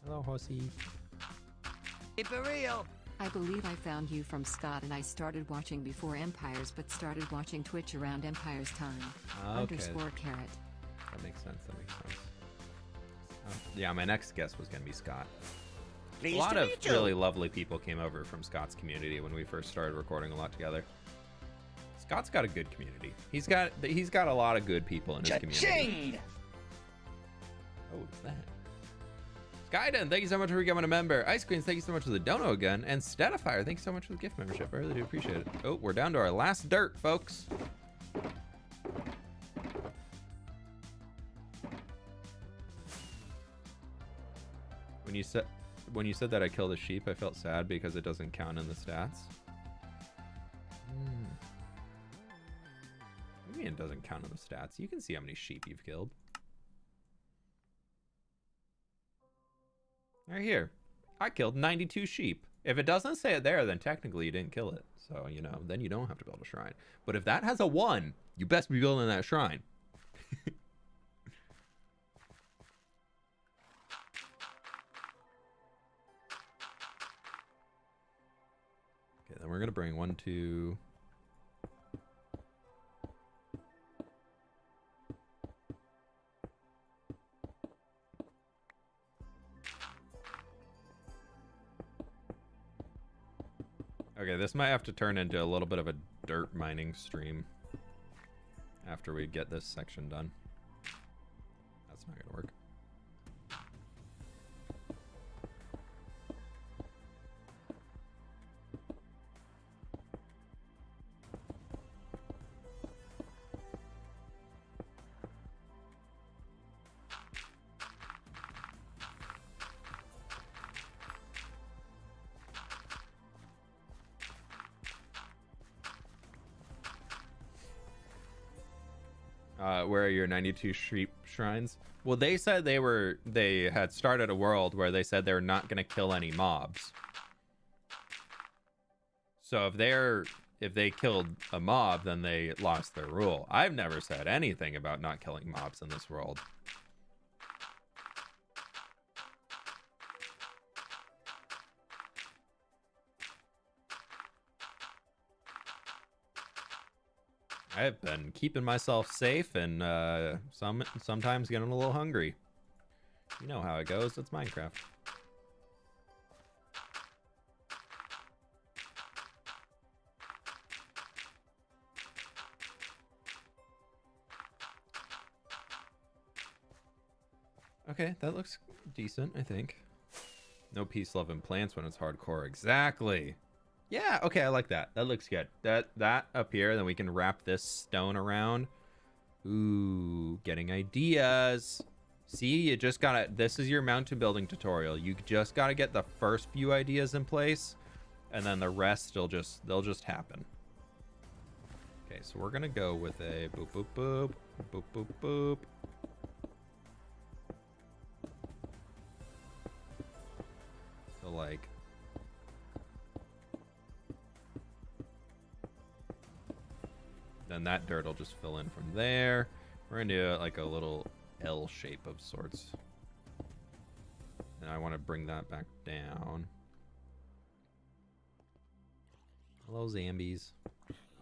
Hello, horsey. Hey, for real. I believe I found you from Scott and I started watching before Empires but started watching Twitch around Empires time. Okay. _carrot. That makes sense, that makes sense. Yeah, my next guest was going to be Scott. Pleased A lot to of meet you. really lovely people came over from Scott's community when we first started recording a lot together. Scott's got a good community. He's got a lot of good people in his community. Cha-ching! Oh, what's that? Skyden, thank you so much for becoming a member. Ice Queens, thank you so much for the dono again. And Statifier, thank you so much for the gift membership. I really do appreciate it. Oh, we're down to our last dirt, folks. When you said that I killed a sheep, I felt sad because it doesn't count in the stats. What do you mean it doesn't count in the stats? You can see how many sheep you've killed. Right here. I killed 92 sheep. If it doesn't say it there, then technically you didn't kill it. So, you know, then you don't have to build a shrine. But if that has a 1, you best be building that shrine. Okay, then we're going to bring 1, 2... Okay, this might have to turn into a little bit of a dirt mining stream after we get this section done. That's not gonna work. Where are your 92 sheep shrines? Well, they said they had started a world where they said they're not going to kill any mobs. So if they killed a mob, then they lost their rule. I've never said anything about not killing mobs in this world. I've been keeping myself safe and sometimes getting a little hungry. You know how it goes. It's Minecraft. Okay, that looks decent, I think. No peace, love, and plants when it's hardcore. Exactly. Yeah, okay, I like that. That looks good. That up here, then we can wrap this stone around. Ooh, getting ideas. See, you just gotta, this is your mountain building tutorial. You just gotta get the first few ideas in place, and then the rest they'll just happen. Okay, so we're gonna go with a boop, boop, boop, boop, boop, boop. So like, then that dirt will just fill in from there. We're gonna do like a little L shape of sorts. And I want to bring that back down. Hello, Zambies.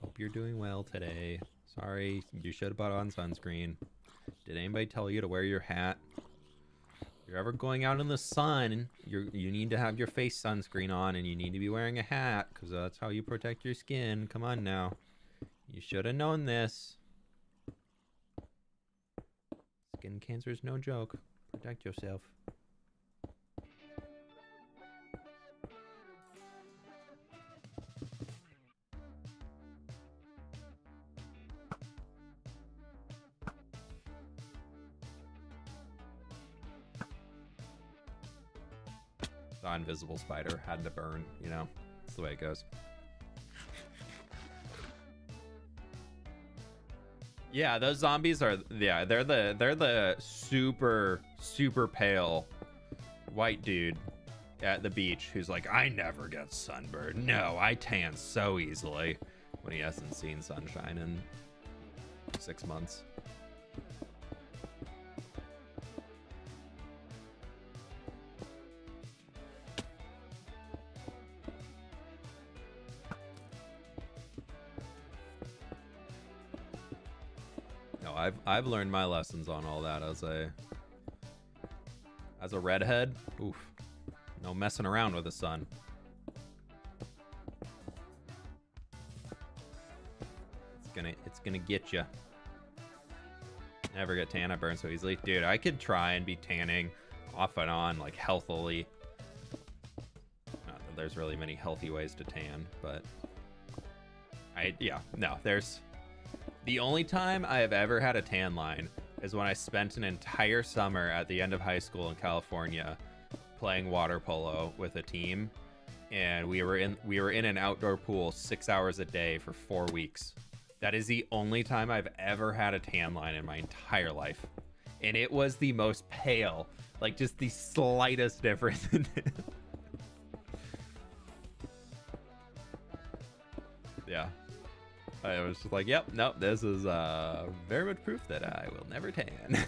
Hope you're doing well today. Sorry, you should have put on sunscreen. Did anybody tell you to wear your hat? If you're ever going out in the sun, you need to have your face sunscreen on, and you need to be wearing a hat, because that's how you protect your skin. Come on now. You should have known this. Skin cancer's no joke. Protect yourself. The invisible spider had to burn, you know. That's the way it goes. Yeah, those zombies are, yeah, they're the super pale white dude at the beach who's like, I never get sunburned. No, I tan so easily, when he hasn't seen sunshine in 6 months. No, I've learned my lessons on all that as a redhead. Oof. No messing around with the sun. It's gonna get you. Never get tan. I burn so easily. Dude, I could try and be tanning off and on, like, healthily. Not that there's really many healthy ways to tan, but there's the only time I have ever had a tan line is when I spent an entire summer at the end of high school in California playing water polo with a team, and we were in an outdoor pool 6 hours a day for 4 weeks. That is the only time I've ever had a tan line in my entire life, and it was the most pale, like just the slightest difference in it. Yeah, I was just like, yep, nope, this is very much proof that I will never tan.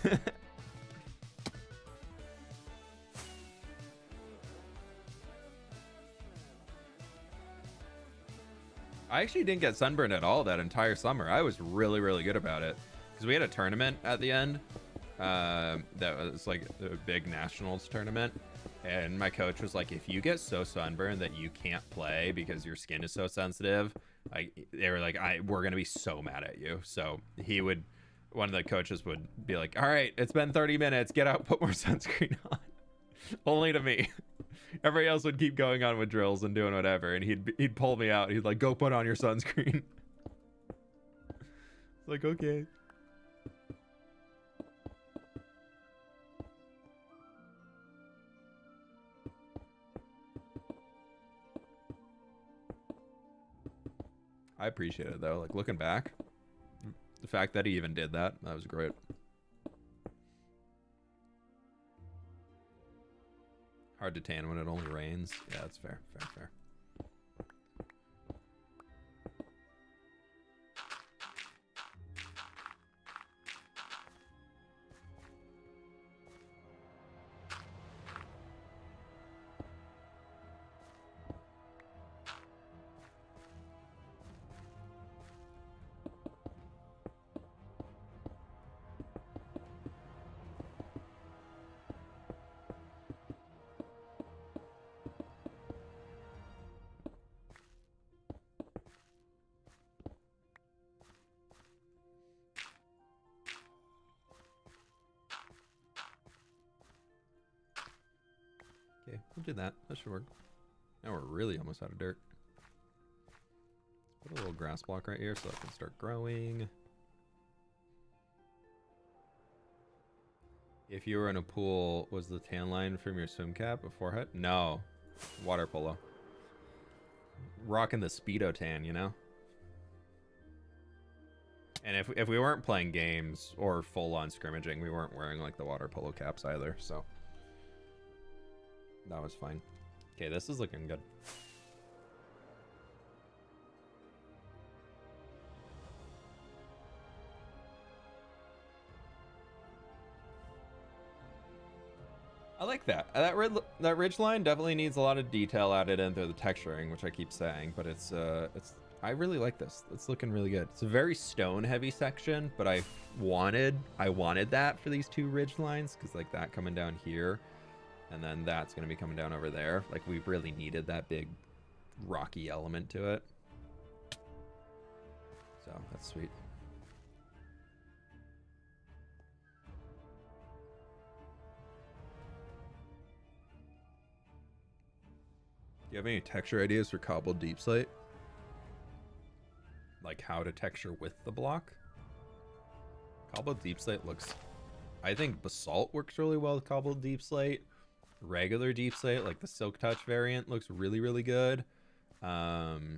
I actually didn't get sunburned at all that entire summer. I was really, really good about it because we had a tournament at the end that was like a big nationals tournament, and my coach was like, if you get so sunburned that you can't play because your skin is so sensitive, they were like, we're gonna be so mad at you. So one of the coaches would be like, all right, it's been 30 minutes, get out, put more sunscreen on. Only to me. Everybody else would keep going on with drills and doing whatever, and he'd pull me out. He'd like, go put on your sunscreen. It's like, okay. I appreciate it though. Like, looking back, the fact that he even did that was great. Hard to tan when it only rains. Yeah, that's fair. Fair. Okay, we'll do that. That should work. Now we're really almost out of dirt. Let's put a little grass block right here so it can start growing. If you were in a pool, was the tan line from your swim cap a forehead? No. Water polo. Rocking the Speedo tan, you know? And if we weren't playing games or full-on scrimmaging, we weren't wearing like the water polo caps either, so that was fine. Okay, this is looking good. I like that. That ridge line definitely needs a lot of detail added into the texturing, which I keep saying, but it's I really like this. It's looking really good. It's a very stone heavy section, but I wanted that for these two ridge lines, because like that coming down here and then that's going to be coming down over there. Like, we really needed that big rocky element to it. So that's sweet. have any texture ideas for cobbled deep slate? Like how to texture with the block? Cobbled deep slate looks... I think basalt works really well with cobbled deep slate. Regular deep slate, like the silk touch variant, looks really, really good. Okay,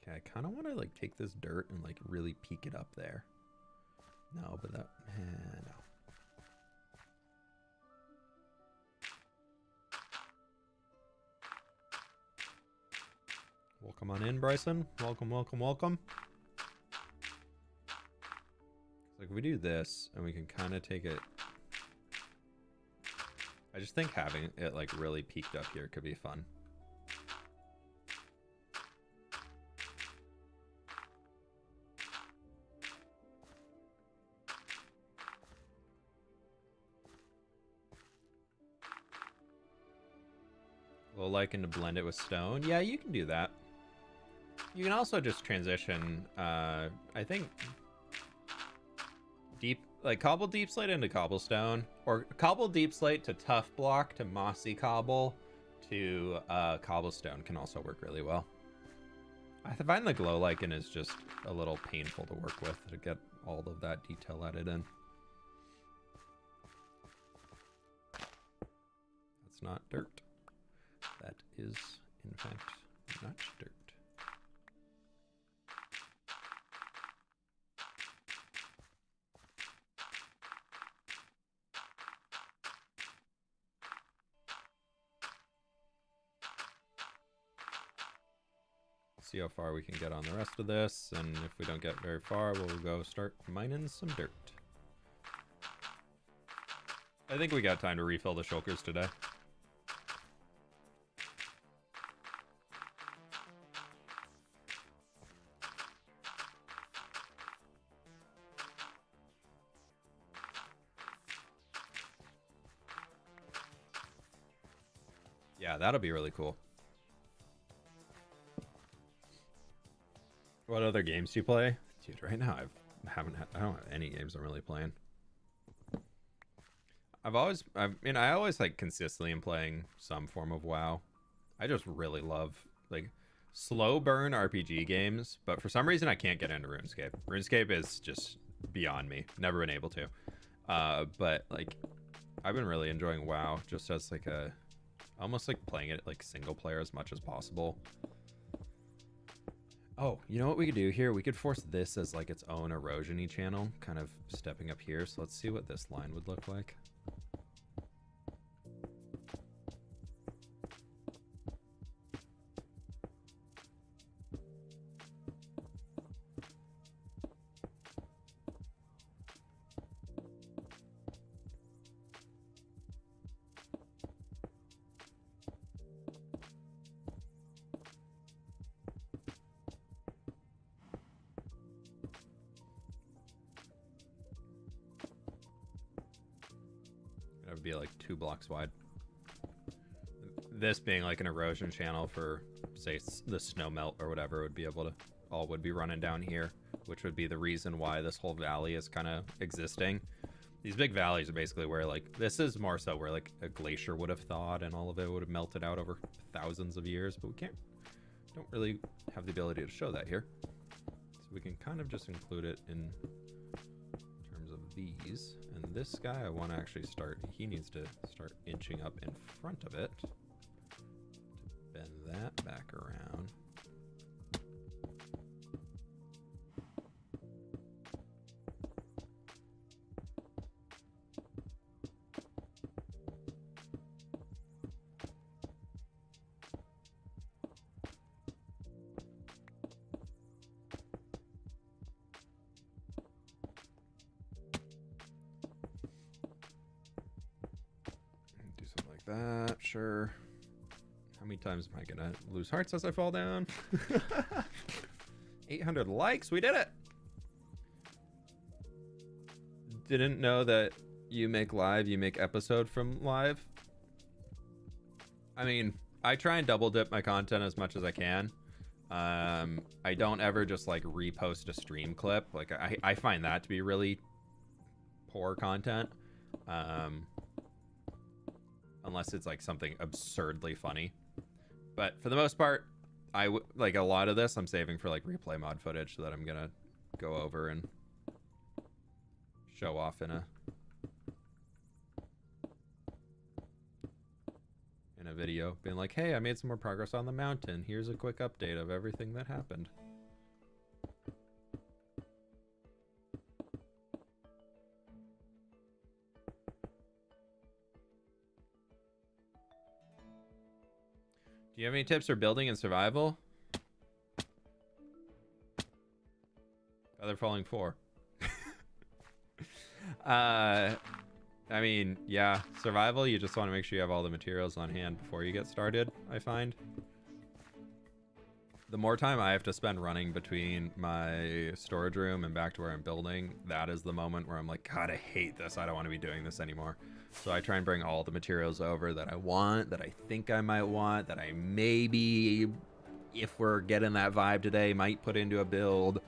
I kind of want to like take this dirt and like really peek it up there. No, but that... no. Welcome on in, Bryson. Welcome, welcome, welcome. Like, if we do this, and we can kind of take it... I just think having it, like, really peaked up here could be fun. Low lichen to blend it with stone. Yeah, you can do that. You can also just transition, I think, like cobble deep slate into cobblestone, or cobble deep slate to tough block to mossy cobble to cobblestone can also work really well. I find the glow lichen is just a little painful to work with to get all of that detail added in. That's not dirt. That is, in fact, not dirt. See how far we can get on the rest of this, and if we don't get very far, we'll go start mining some dirt. I think we got time to refill the shulkers today. Yeah, that'll be really cool. What other games do you play? Dude, right now I don't have any games I'm really playing. I always like consistently am playing some form of WoW. I just really love like slow burn RPG games, but for some reason I can't get into RuneScape. RuneScape is just beyond me. Never been able to. But like I've been really enjoying WoW just as like a almost like playing it like single player as much as possible. Oh, you know what we could do here? We could force this as like its own erosion-y channel, kind of stepping up here. So let's see what this line would look like. Be like 2 blocks wide. This being like an erosion channel for, say, the snow melt or whatever would be able to all would be running down here, which would be the reason why this whole valley is kind of existing. These big valleys are basically where like this is more so where like a glacier would have thawed and all of it would have melted out over thousands of years, but we don't really have the ability to show that here. So we can kind of just include it in terms of these. And this guy, I want to actually start, he needs to start inching up in front of it. To bend that back around. That, sure. How many times am I gonna lose hearts as I fall down? 800 likes, we did it! Didn't know that you make episode from live. I mean, I try and double dip my content as much as I can. I don't ever just like repost a stream clip. Like I find that to be really poor content. unless it's like something absurdly funny. But for the most part, like a lot of this I'm saving for like replay mod footage that I'm gonna go over and show off in a video, being like, hey, I made some more progress on the mountain. Here's a quick update of everything that happened. Do you have any tips for building and survival? Feather falling 4. I mean, yeah, survival, you just want to make sure you have all the materials on hand before you get started, I find. The more time I have to spend running between my storage room and back to where I'm building, that is the moment where I'm like, God, I hate this. I don't want to be doing this anymore. So I try and bring all the materials over that I want, that I think I might want, that I maybe, if we're getting that vibe today, might put into a build.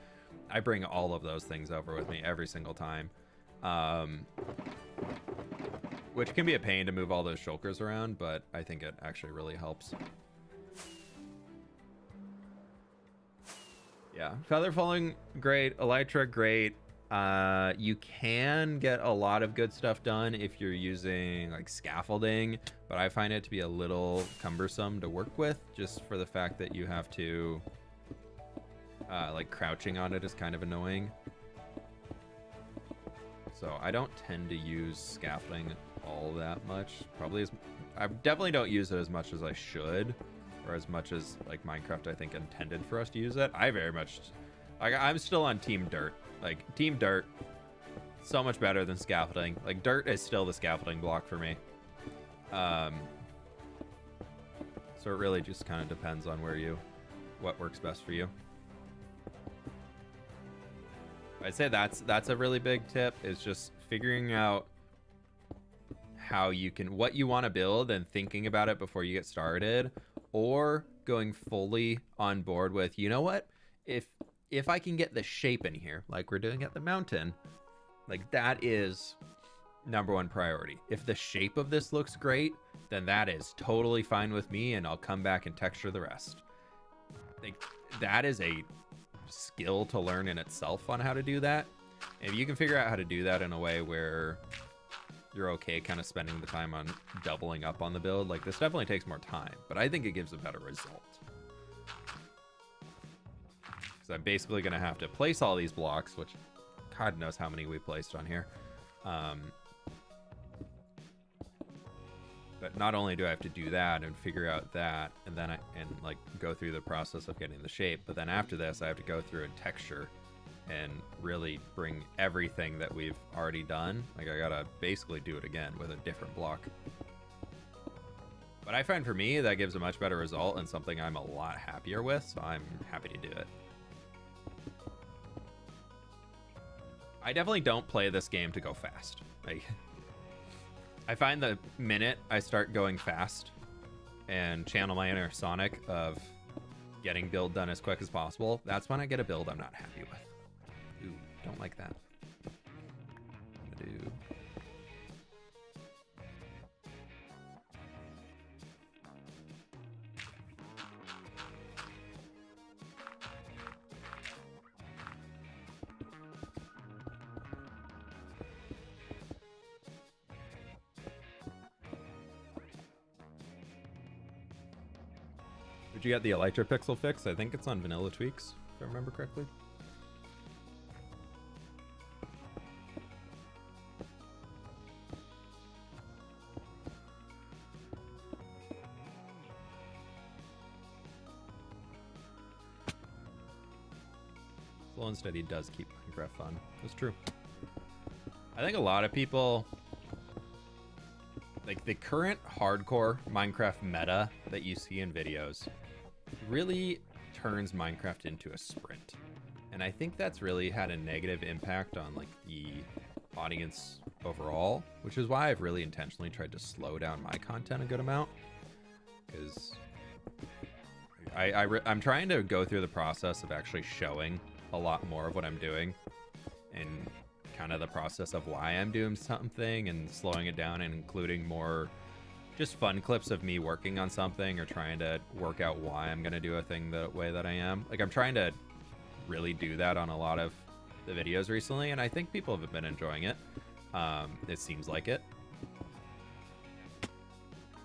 I bring all of those things over with me every single time. Which can be a pain to move all those shulkers around, but I think it actually really helps. Yeah, feather falling, great. Elytra, great. You can get a lot of good stuff done if you're using like scaffolding, but I find it to be a little cumbersome to work with, just for the fact that you have to like crouching on it is kind of annoying. So I don't tend to use scaffolding all that much. I definitely don't use it as much as I should, or as much as like Minecraft I think intended for us to use it. I very much, like, I'm still on Team Dirt. Like, Team Dirt, so much better than scaffolding. Like, dirt is still the scaffolding block for me. So it really just kind of depends on what works best for you. I'd say that's a really big tip, is just figuring out how you can, what you want to build and thinking about it before you get started, or going fully on board with, you know what, if I can get the shape in here like we're doing at the mountain, like that is #1 priority. If the shape of this looks great, then that is totally fine with me, and I'll come back and texture the rest. Like, that is a skill to learn in itself on how to do that. If you can figure out how to do that in a way where you're okay kind of spending the time on doubling up on the build, like, this definitely takes more time, but I think it gives a better result. So I'm basically going to have to place all these blocks, which God knows how many we placed on here. But not only do I have to do that and figure out that, and then like go through the process of getting the shape, but then after this I have to go through and texture and really bring everything that we've already done. Like, I gotta basically do it again with a different block. But I find for me that gives a much better result and something I'm a lot happier with, so I'm happy to do it. I definitely don't play this game to go fast. Like, I find the minute I start going fast and channel my inner Sonic of getting build done as quick as possible, that's when I get a build I'm not happy with. Ooh, don't like that. I'm gonna do... Did you get the Elytra pixel fix? I think it's on Vanilla Tweaks, if I remember correctly. Slow and steady does keep Minecraft fun. That's true. I think a lot of people, like, the current hardcore Minecraft meta that you see in videos really turns Minecraft into a sprint. And I think that's really had a negative impact on, like, the audience overall, which is why I've really intentionally tried to slow down my content a good amount. Because I'm trying to go through the process of actually showing a lot more of what I'm doing, and kind of the process of why I'm doing something, and slowing it down and including more just fun clips of me working on something or trying to work out why I'm gonna do a thing the way that I am. Like, I'm trying to really do that on a lot of the videos recently, and I think people have been enjoying it. It seems like it.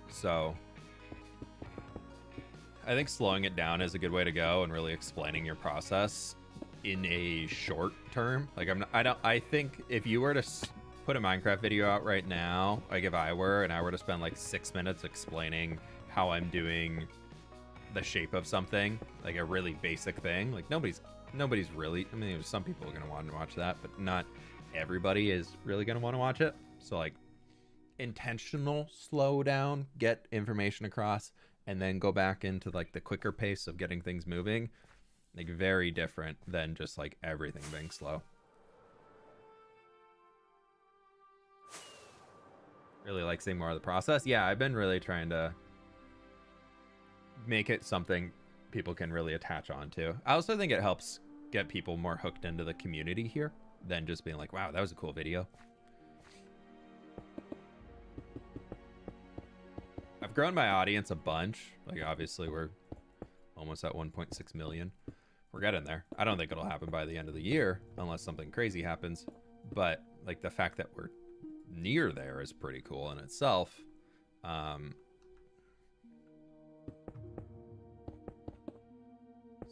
So I think slowing it down is a good way to go and really explaining your process in a short term. Like, I think if you were to put a Minecraft video out right now, like if I were to spend like 6 minutes explaining how I'm doing the shape of something, like a really basic thing, like nobody's really, I mean, some people are going to want to watch that, but not everybody is really going to want to watch it. So like, intentional slow down, get information across, and then go back into like the quicker pace of getting things moving, like very different than just like everything being slow. Really like seeing more of the process. Yeah, I've been really trying to make it something people can really attach onto. I also think it helps get people more hooked into the community here than just being like, wow, that was a cool video. I've grown my audience a bunch. Like, obviously we're almost at 1.6 million. We're getting there. I don't think it'll happen by the end of the year unless something crazy happens, but like the fact that we're near there is pretty cool in itself.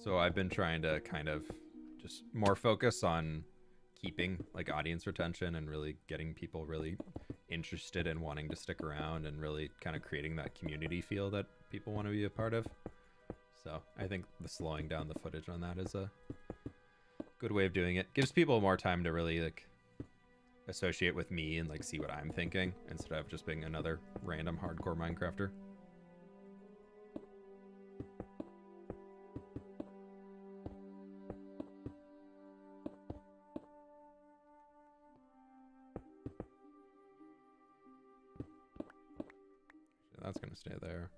So I've been trying to kind of just more focus on keeping like audience retention and really getting people really interested in wanting to stick around and really kind of creating that community feel that people want to be a part of. So I think the slowing down the footage on that is a good way of doing it. Gives people more time to really like associate with me and like see what I'm thinking instead of just being another random hardcore Minecrafter. That's gonna stay there.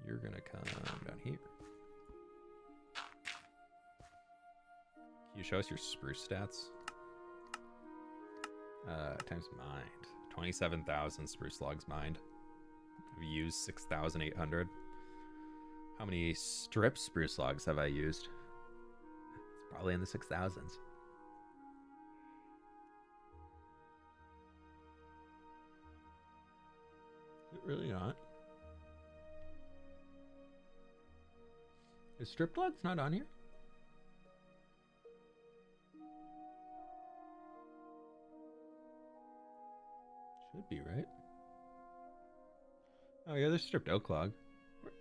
You're gonna come down here. Can you show us your spruce stats? Times mined. 27,000 spruce logs mined. I've used 6,800. How many strip spruce logs have I used? It's probably in the 6,000s. Is it really not? Is strip logs not on here? Should be, right? Oh yeah, there's stripped oak log.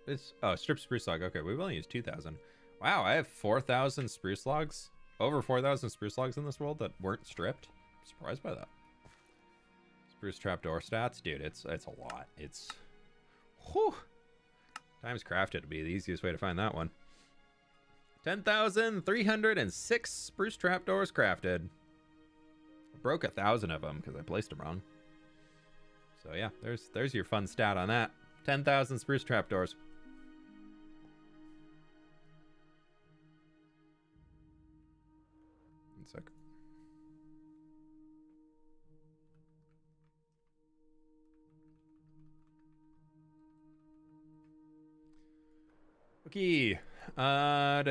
It's stripped spruce log. Okay, we've only used 2,000. Wow, I have 4,000 spruce logs. Over 4,000 spruce logs in this world that weren't stripped. I'm surprised by that. Spruce trapdoor stats, dude. It's a lot. It's whew. Times crafted would be the easiest way to find that one. 10,306 spruce trapdoors crafted. I broke 1,000 of them because I placed them wrong. So yeah, there's your fun stat on that. 10,000 spruce trapdoors. One sec. Okay. How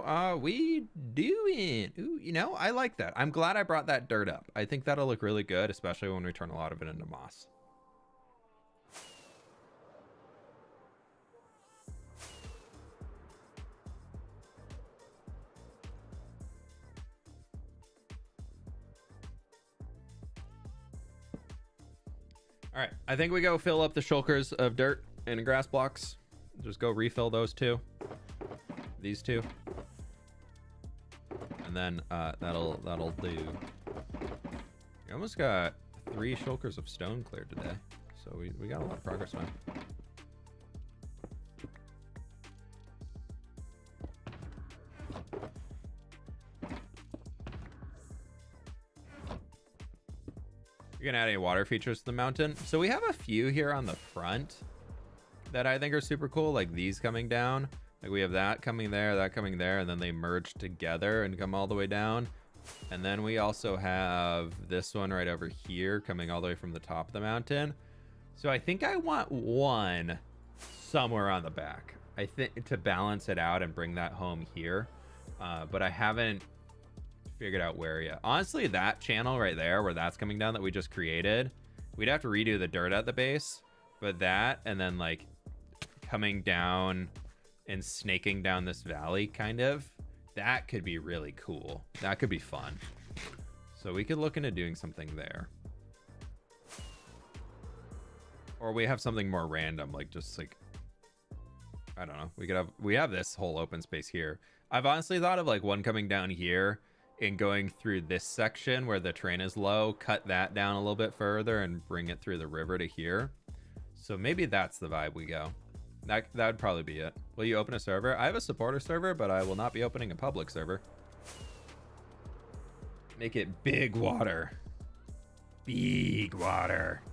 are we doing? Ooh, you know, I like that. I'm glad I brought that dirt up. I think that'll look really good, especially when we turn a lot of it into moss. All right, I think we go fill up the shulkers of dirt and grass blocks. Just go refill those two. These two. And then that'll do. We almost got 3 shulkers of stone cleared today. So we got a lot of progress, man. You're gonna add any water features to the mountain? So we have a few here on the front that I think are super cool, like these coming down. Like we have that coming there, and then they merge together and come all the way down. And then we also have this one right over here coming all the way from the top of the mountain. So I think I want one somewhere on the back. I think to balance it out and bring that home here. But I haven't figured out where yet. Honestly, that channel right there where that's coming down that we just created, we'd have to redo the dirt at the base. But that and then like coming down and snaking down this valley kind of, that could be really cool. That could be fun. So we could look into doing something there. Or we have something more random, like just like, I don't know. We have this whole open space here. I've honestly thought of like one coming down here and going through this section where the terrain is low, cut that down a little bit further and bring it through the river to here. So maybe that's the vibe we go. That would probably be it. Will you open a server? I have a supporter server, but I will not be opening a public server. Make it big water. Big water.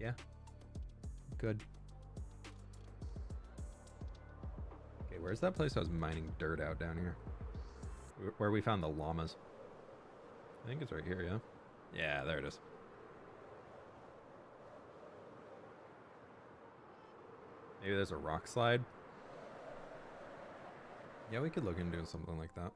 Yeah. Good. Okay, where's that place I was mining dirt out down here? Where we found the llamas. I think it's right here, yeah? Yeah, there it is. Maybe there's a rock slide. Yeah, we could look into doing something like that.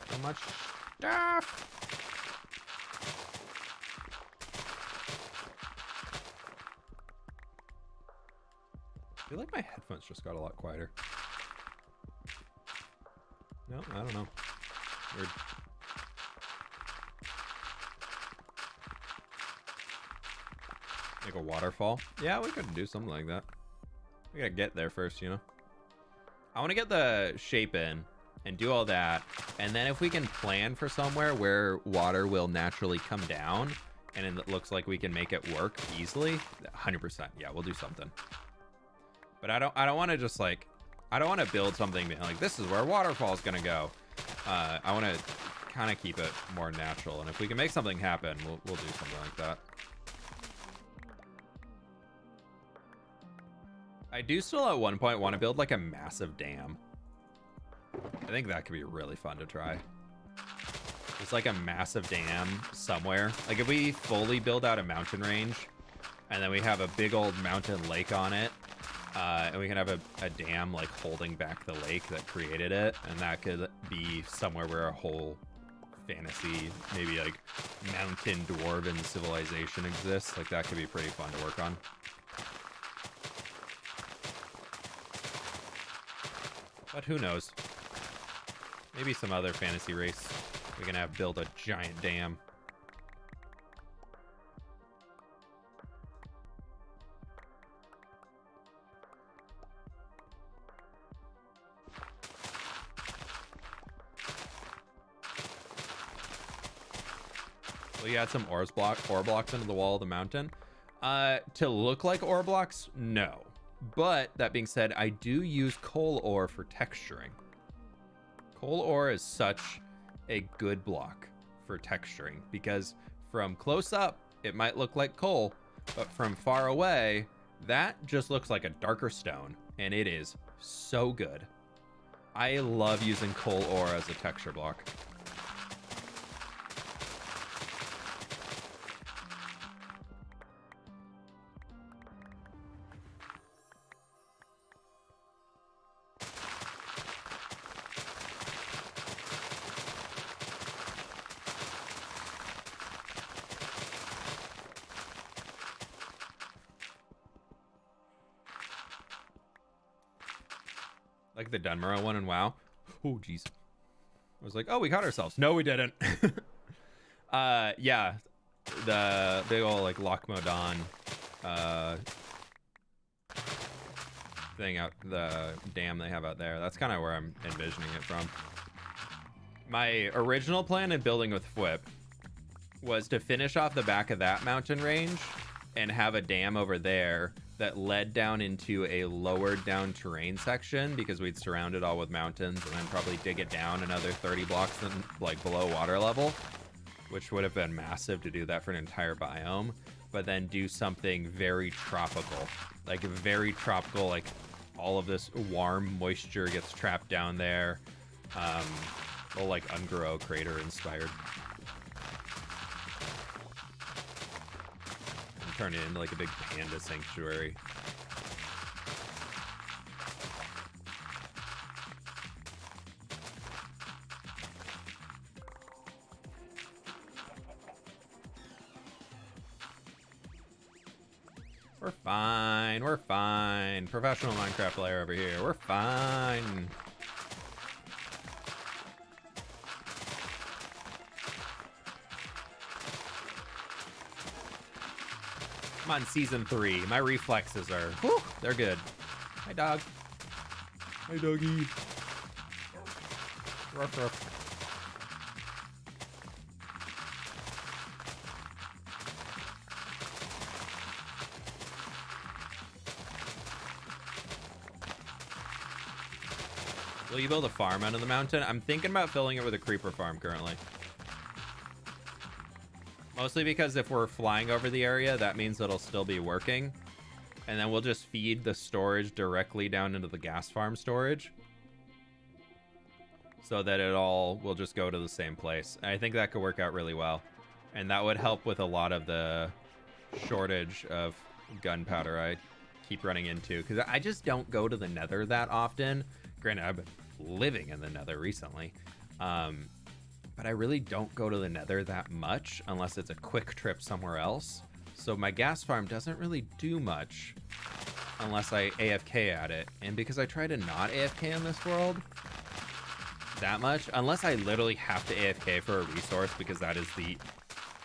So much stuff. I feel like my headphones just got a lot quieter. No, I don't know. Weird. Like a waterfall? Yeah, we could do something like that. We gotta get there first, you know? I want to get the shape in and do all that. And then if we can plan for somewhere where water will naturally come down and it looks like we can make it work easily, 100%. Yeah, we'll do something. But I don't want to just like, I don't want to build something like this is where waterfall is going to go. I want to kind of keep it more natural. And if we can make something happen, we'll do something like that. I do still at one point want to build like a massive dam. I think that could be really fun to try. It's like a massive dam somewhere. Like if we fully build out a mountain range and then we have a big old mountain lake on it, and we can have a dam like holding back the lake that created it, and that could be somewhere where a whole fantasy, maybe like mountain dwarven civilization exists. Like that could be pretty fun to work on. But who knows? Maybe some other fantasy race we can have build a giant dam. Will you add some ore blocks into the wall of the mountain? To look like ore blocks, no. But that being said, I do use coal ore for texturing. Coal ore is such a good block for texturing because from close up, it might look like coal, but from far away, that just looks like a darker stone, and it is so good. I love using coal ore as a texture block. Like the Dunmurrow one in WoW. Oh, jeez. I was like, oh, we caught ourselves. No, we didn't. Yeah. The big old, like, Loch Modan thing out, the dam they have out there. That's kind of where I'm envisioning it from. My original plan in building with fWhip was to finish off the back of that mountain range and have a dam over there that led down into a lowered down terrain section because we'd surround it all with mountains and then probably dig it down another 30 blocks and like below water level which would have been massive to do that for an entire biome, but then do something very tropical, like very tropical, like all of this warm moisture gets trapped down there. Well, like Ungrow crater inspired. And turn it into like a big panda sanctuary. We're fine. We're fine. Professional Minecraft player over here. We're fine. I'm on season 3. My reflexes are, whew, they're good. Hi, dog. Hi, doggy. Ruff, ruff. Will you build a farm out of the mountain? I'm thinking about filling it with a creeper farm currently. Mostly because if we're flying over the area, that means it'll still be working. And then we'll just feed the storage directly down into the gas farm storage. So that it all will just go to the same place. And I think that could work out really well. And that would help with a lot of the shortage of gunpowder I keep running into. Because I just don't go to the nether that often. Granted, I've been living in the nether recently. But I really don't go to the nether that much unless it's a quick trip somewhere else. So my gas farm doesn't really do much unless I AFK at it. And because I try to not AFK in this world that much, unless I literally have to AFK for a resource because that is the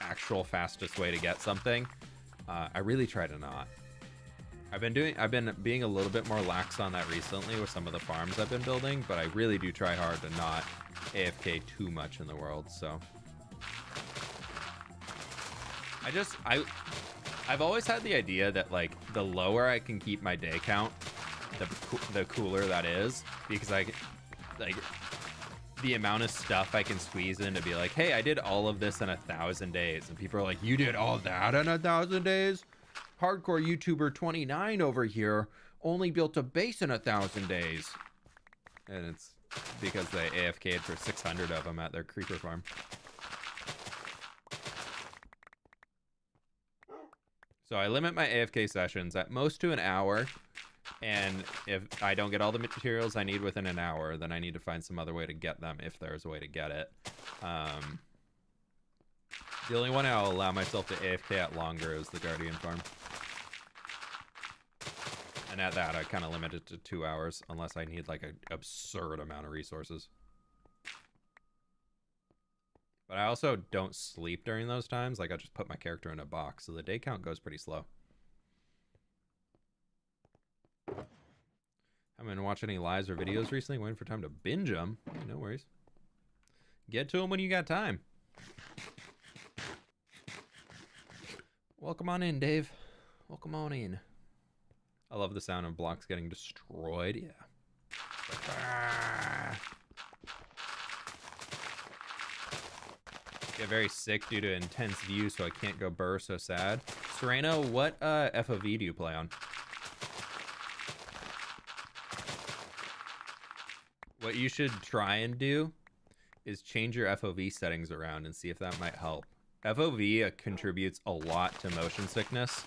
actual fastest way to get something, I really try to not. I've been being a little bit more lax on that recently with some of the farms I've been building, but I really do try hard to not AFK too much in the world, so. I've always had the idea that like the lower I can keep my day count, the cooler that is, because I like the amount of stuff I can squeeze in to be like, hey, I did all of this in 1,000 days, and people are like, you did all that in 1,000 days? Hardcore YouTuber 29 over here only built a base in 1,000 days. And it's because they AFK'd for 600 of them at their creeper farm. So I limit my AFK sessions at most to an hour. And if I don't get all the materials I need within an hour, then I need to find some other way to get them if there's a way to get it. The only one I'll allow myself to AFK at longer is the Guardian farm. And at that, I kind of limit it to 2 hours, unless I need like an absurd amount of resources. But I also don't sleep during those times. Like I just put my character in a box, so the day count goes pretty slow. Haven't been watching any lives or videos recently. Waiting for time to binge them. Yeah, no worries. Get to them when you got time. Welcome on in, Dave. Welcome on in. I love the sound of blocks getting destroyed. Yeah. Get very sick due to intense view, so I can't go burr. So sad. Sereno, what FOV do you play on? What you should try and do is change your FOV settings around and see if that might help. FOV contributes a lot to motion sickness.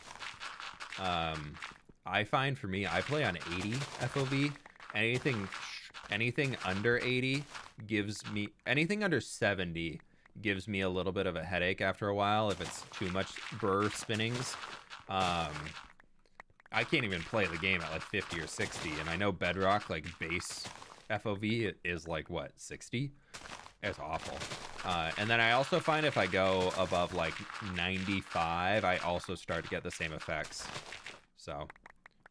I find for me, I play on 80 FOV. Anything under 80 gives me, anything under 70 gives me a little bit of a headache after a while if it's too much burr spinnings. I can't even play the game at like 50 or 60, and I know Bedrock, like base FOV is like what, 60? It's awful. And then I also find if I go above like 95, I also start to get the same effects. So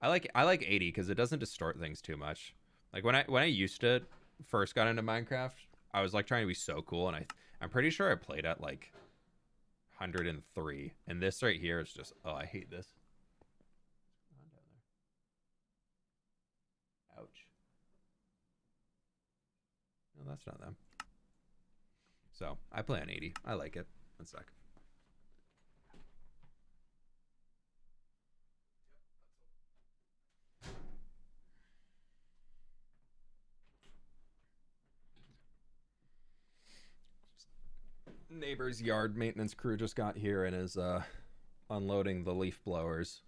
I like 80 because it doesn't distort things too much. Like when I used to first got into Minecraft, I was like trying to be so cool, and I'm pretty sure I played at like 103. And this right here is just, oh, I hate this. Ouch. No, that's not them. So I play on 80. I like it. One sec. Neighbor's yard maintenance crew just got here and is unloading the leaf blowers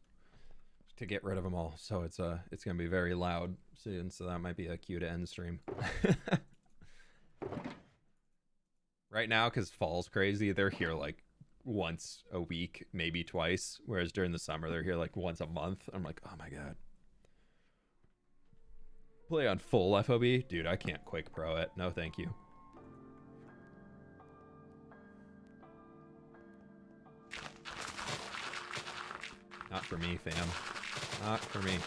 to get rid of them all. So it's gonna be very loud soon. So that might be a cue to end stream. Right now, because fall's crazy, they're here like once a week, maybe twice. Whereas during the summer, they're here like once a month. I'm like, oh my god. Play on full FOB? Dude, I can't quick pro it. No, thank you. Not for me, fam. Not for me.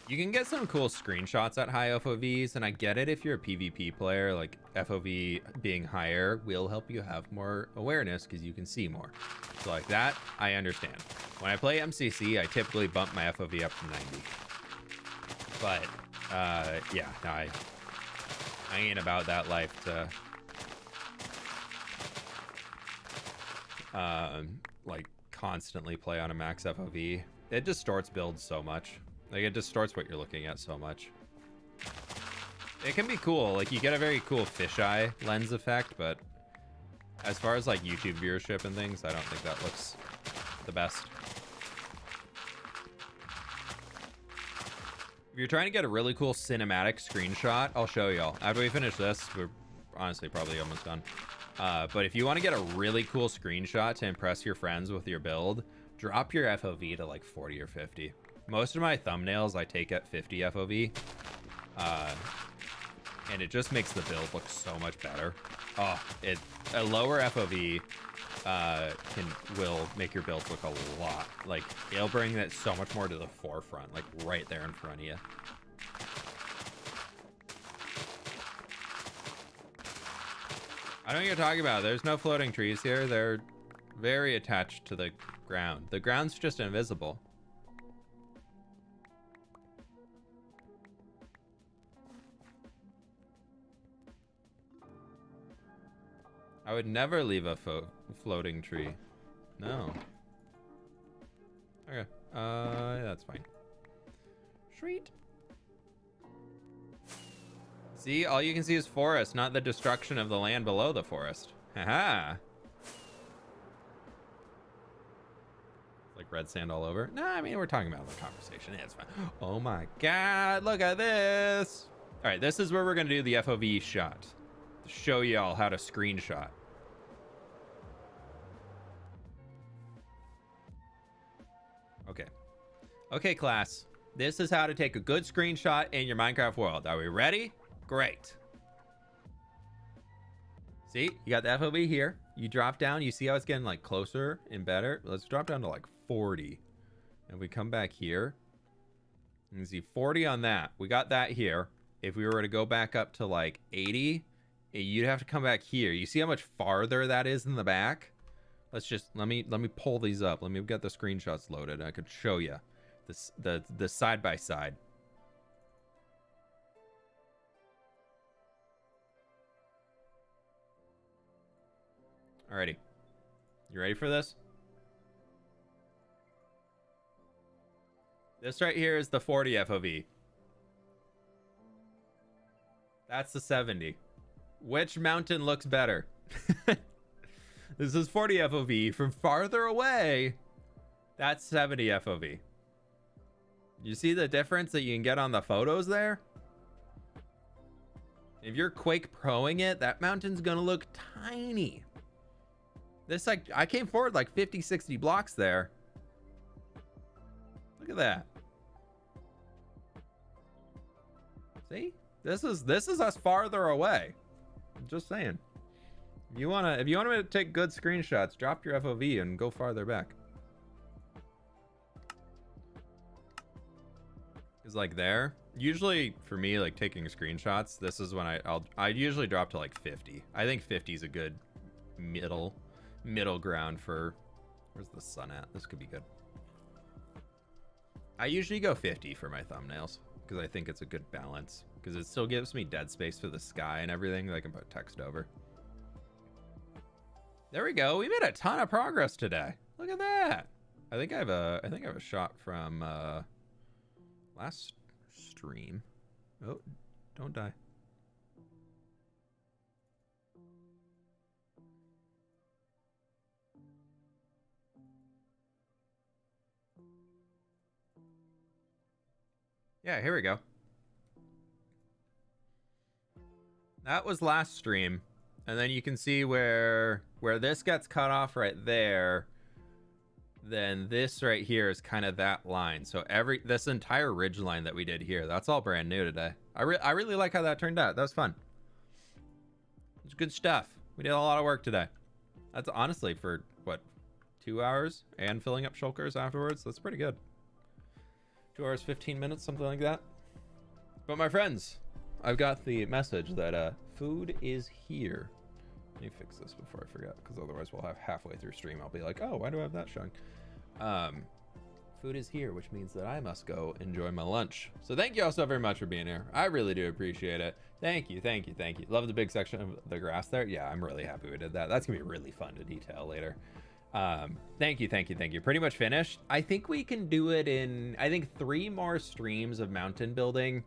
You can get some cool screenshots at high FOVs, and I get it if you're a PvP player, like FOV being higher will help you have more awareness because you can see more. So like that, I understand. When I play MCC, I typically bump my FOV up to 90. But, yeah, no, I ain't about that life to, like, constantly play on a max FOV. It distorts builds so much. Like, it distorts what you're looking at so much. It can be cool. Like, you get a very cool fisheye lens effect, but as far as, like, YouTube viewership and things, I don't think that looks the best. If you're trying to get a really cool cinematic screenshot, I'll show y'all. After we finish this, we're honestly probably almost done. But if you want to get a really cool screenshot to impress your friends with your build, drop your FOV to, like, 40 or 50. Most of my thumbnails I take at 50 FOV, and it just makes the build look so much better. Oh, a lower FOV will make your builds look a lot, like, it'll bring that so much more to the forefront, like right there in front of you. I know what you're talking about. There's no floating trees here. They're very attached to the ground. The ground's just invisible. I would never leave a floating tree. No. Okay. Yeah, that's fine. Sweet. See, all you can see is forest, not the destruction of the land below the forest. Haha. Like red sand all over. Nah, I mean, we're talking about the conversation. Yeah, it's fine. Oh my god, look at this. All right, this is where we're gonna do the FOV shot to show y'all how to screenshot. Okay. Okay, class. This is how to take a good screenshot in your Minecraft world. Are we ready? Great. See, you got the FOV here. You drop down. You see how it's getting like closer and better? Let's drop down to like 40. And we come back here. You can see 40 on that. We got that here. If we were to go back up to like 80, you'd have to come back here. You see how much farther that is in the back? Let's just let me pull these up. Let me get the screenshots loaded. I could show you this the side by side. Alrighty, you ready for this? This right here is the 40 FOV. That's the 70. Which mountain looks better? This is 40 FOV from farther away. That's 70 FOV. You see the difference that you can get on the photos there? If you're Quake Proing it, that mountain's gonna look tiny. This, like, I came forward like 50, 60 blocks there. Look at that. See? This is us farther away. I'm just saying. If you wanna to take good screenshots, drop your FOV and go farther back. Cause like there, usually for me, like taking screenshots, this is when I usually drop to like 50. I think 50 is a good middle ground for. Where's the sun at? This could be good. I usually go 50 for my thumbnails because I think it's a good balance, because it still gives me dead space for the sky and everything that I can put text over. There we go. We made a ton of progress today. Look at that. I think I have a shot from last stream. Oh, don't die. Yeah, here we go. That was last stream. And then you can see where this gets cut off right there. Then this right here is kind of that line. So this entire ridge line that we did here, that's all brand new today. I really like how that turned out. That was fun. It's good stuff. We did a lot of work today. That's honestly for what, 2 hours and filling up shulkers afterwards. That's pretty good. 2 hours, 15 minutes, something like that. But my friends, I've got the message that food is here. Let me fix this before I forget, because otherwise we'll have halfway through stream I'll be like, oh, why do I have that showing? Food is here, which means that I must go enjoy my lunch. So thank you all so very much for being here. I really do appreciate it. Thank you, thank you, thank you. Love the big section of the grass there. Yeah, I'm really happy we did that. That's gonna be really fun to detail later. Thank you, thank you, thank you. Pretty much finished. I think we can do it in, I think 3 more streams of mountain building.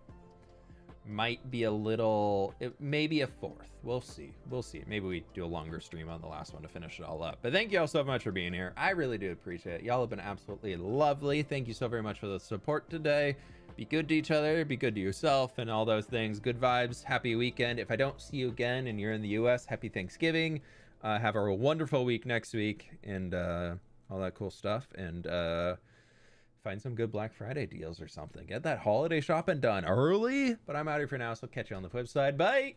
Might be a little, maybe a 4th. We'll see. We'll see. Maybe we do a longer stream on the last one to finish it all up. But thank you all so much for being here. I really do appreciate it. Y'all have been absolutely lovely. Thank you so very much for the support today. Be good to each other. Be good to yourself and all those things. Good vibes. Happy weekend. If I don't see you again and you're in the US, happy Thanksgiving. Have a wonderful week next week and all that cool stuff. And find some good Black Friday deals or something. Get that holiday shopping done early. But I'm out here for now, so catch you on the flip side. Bye.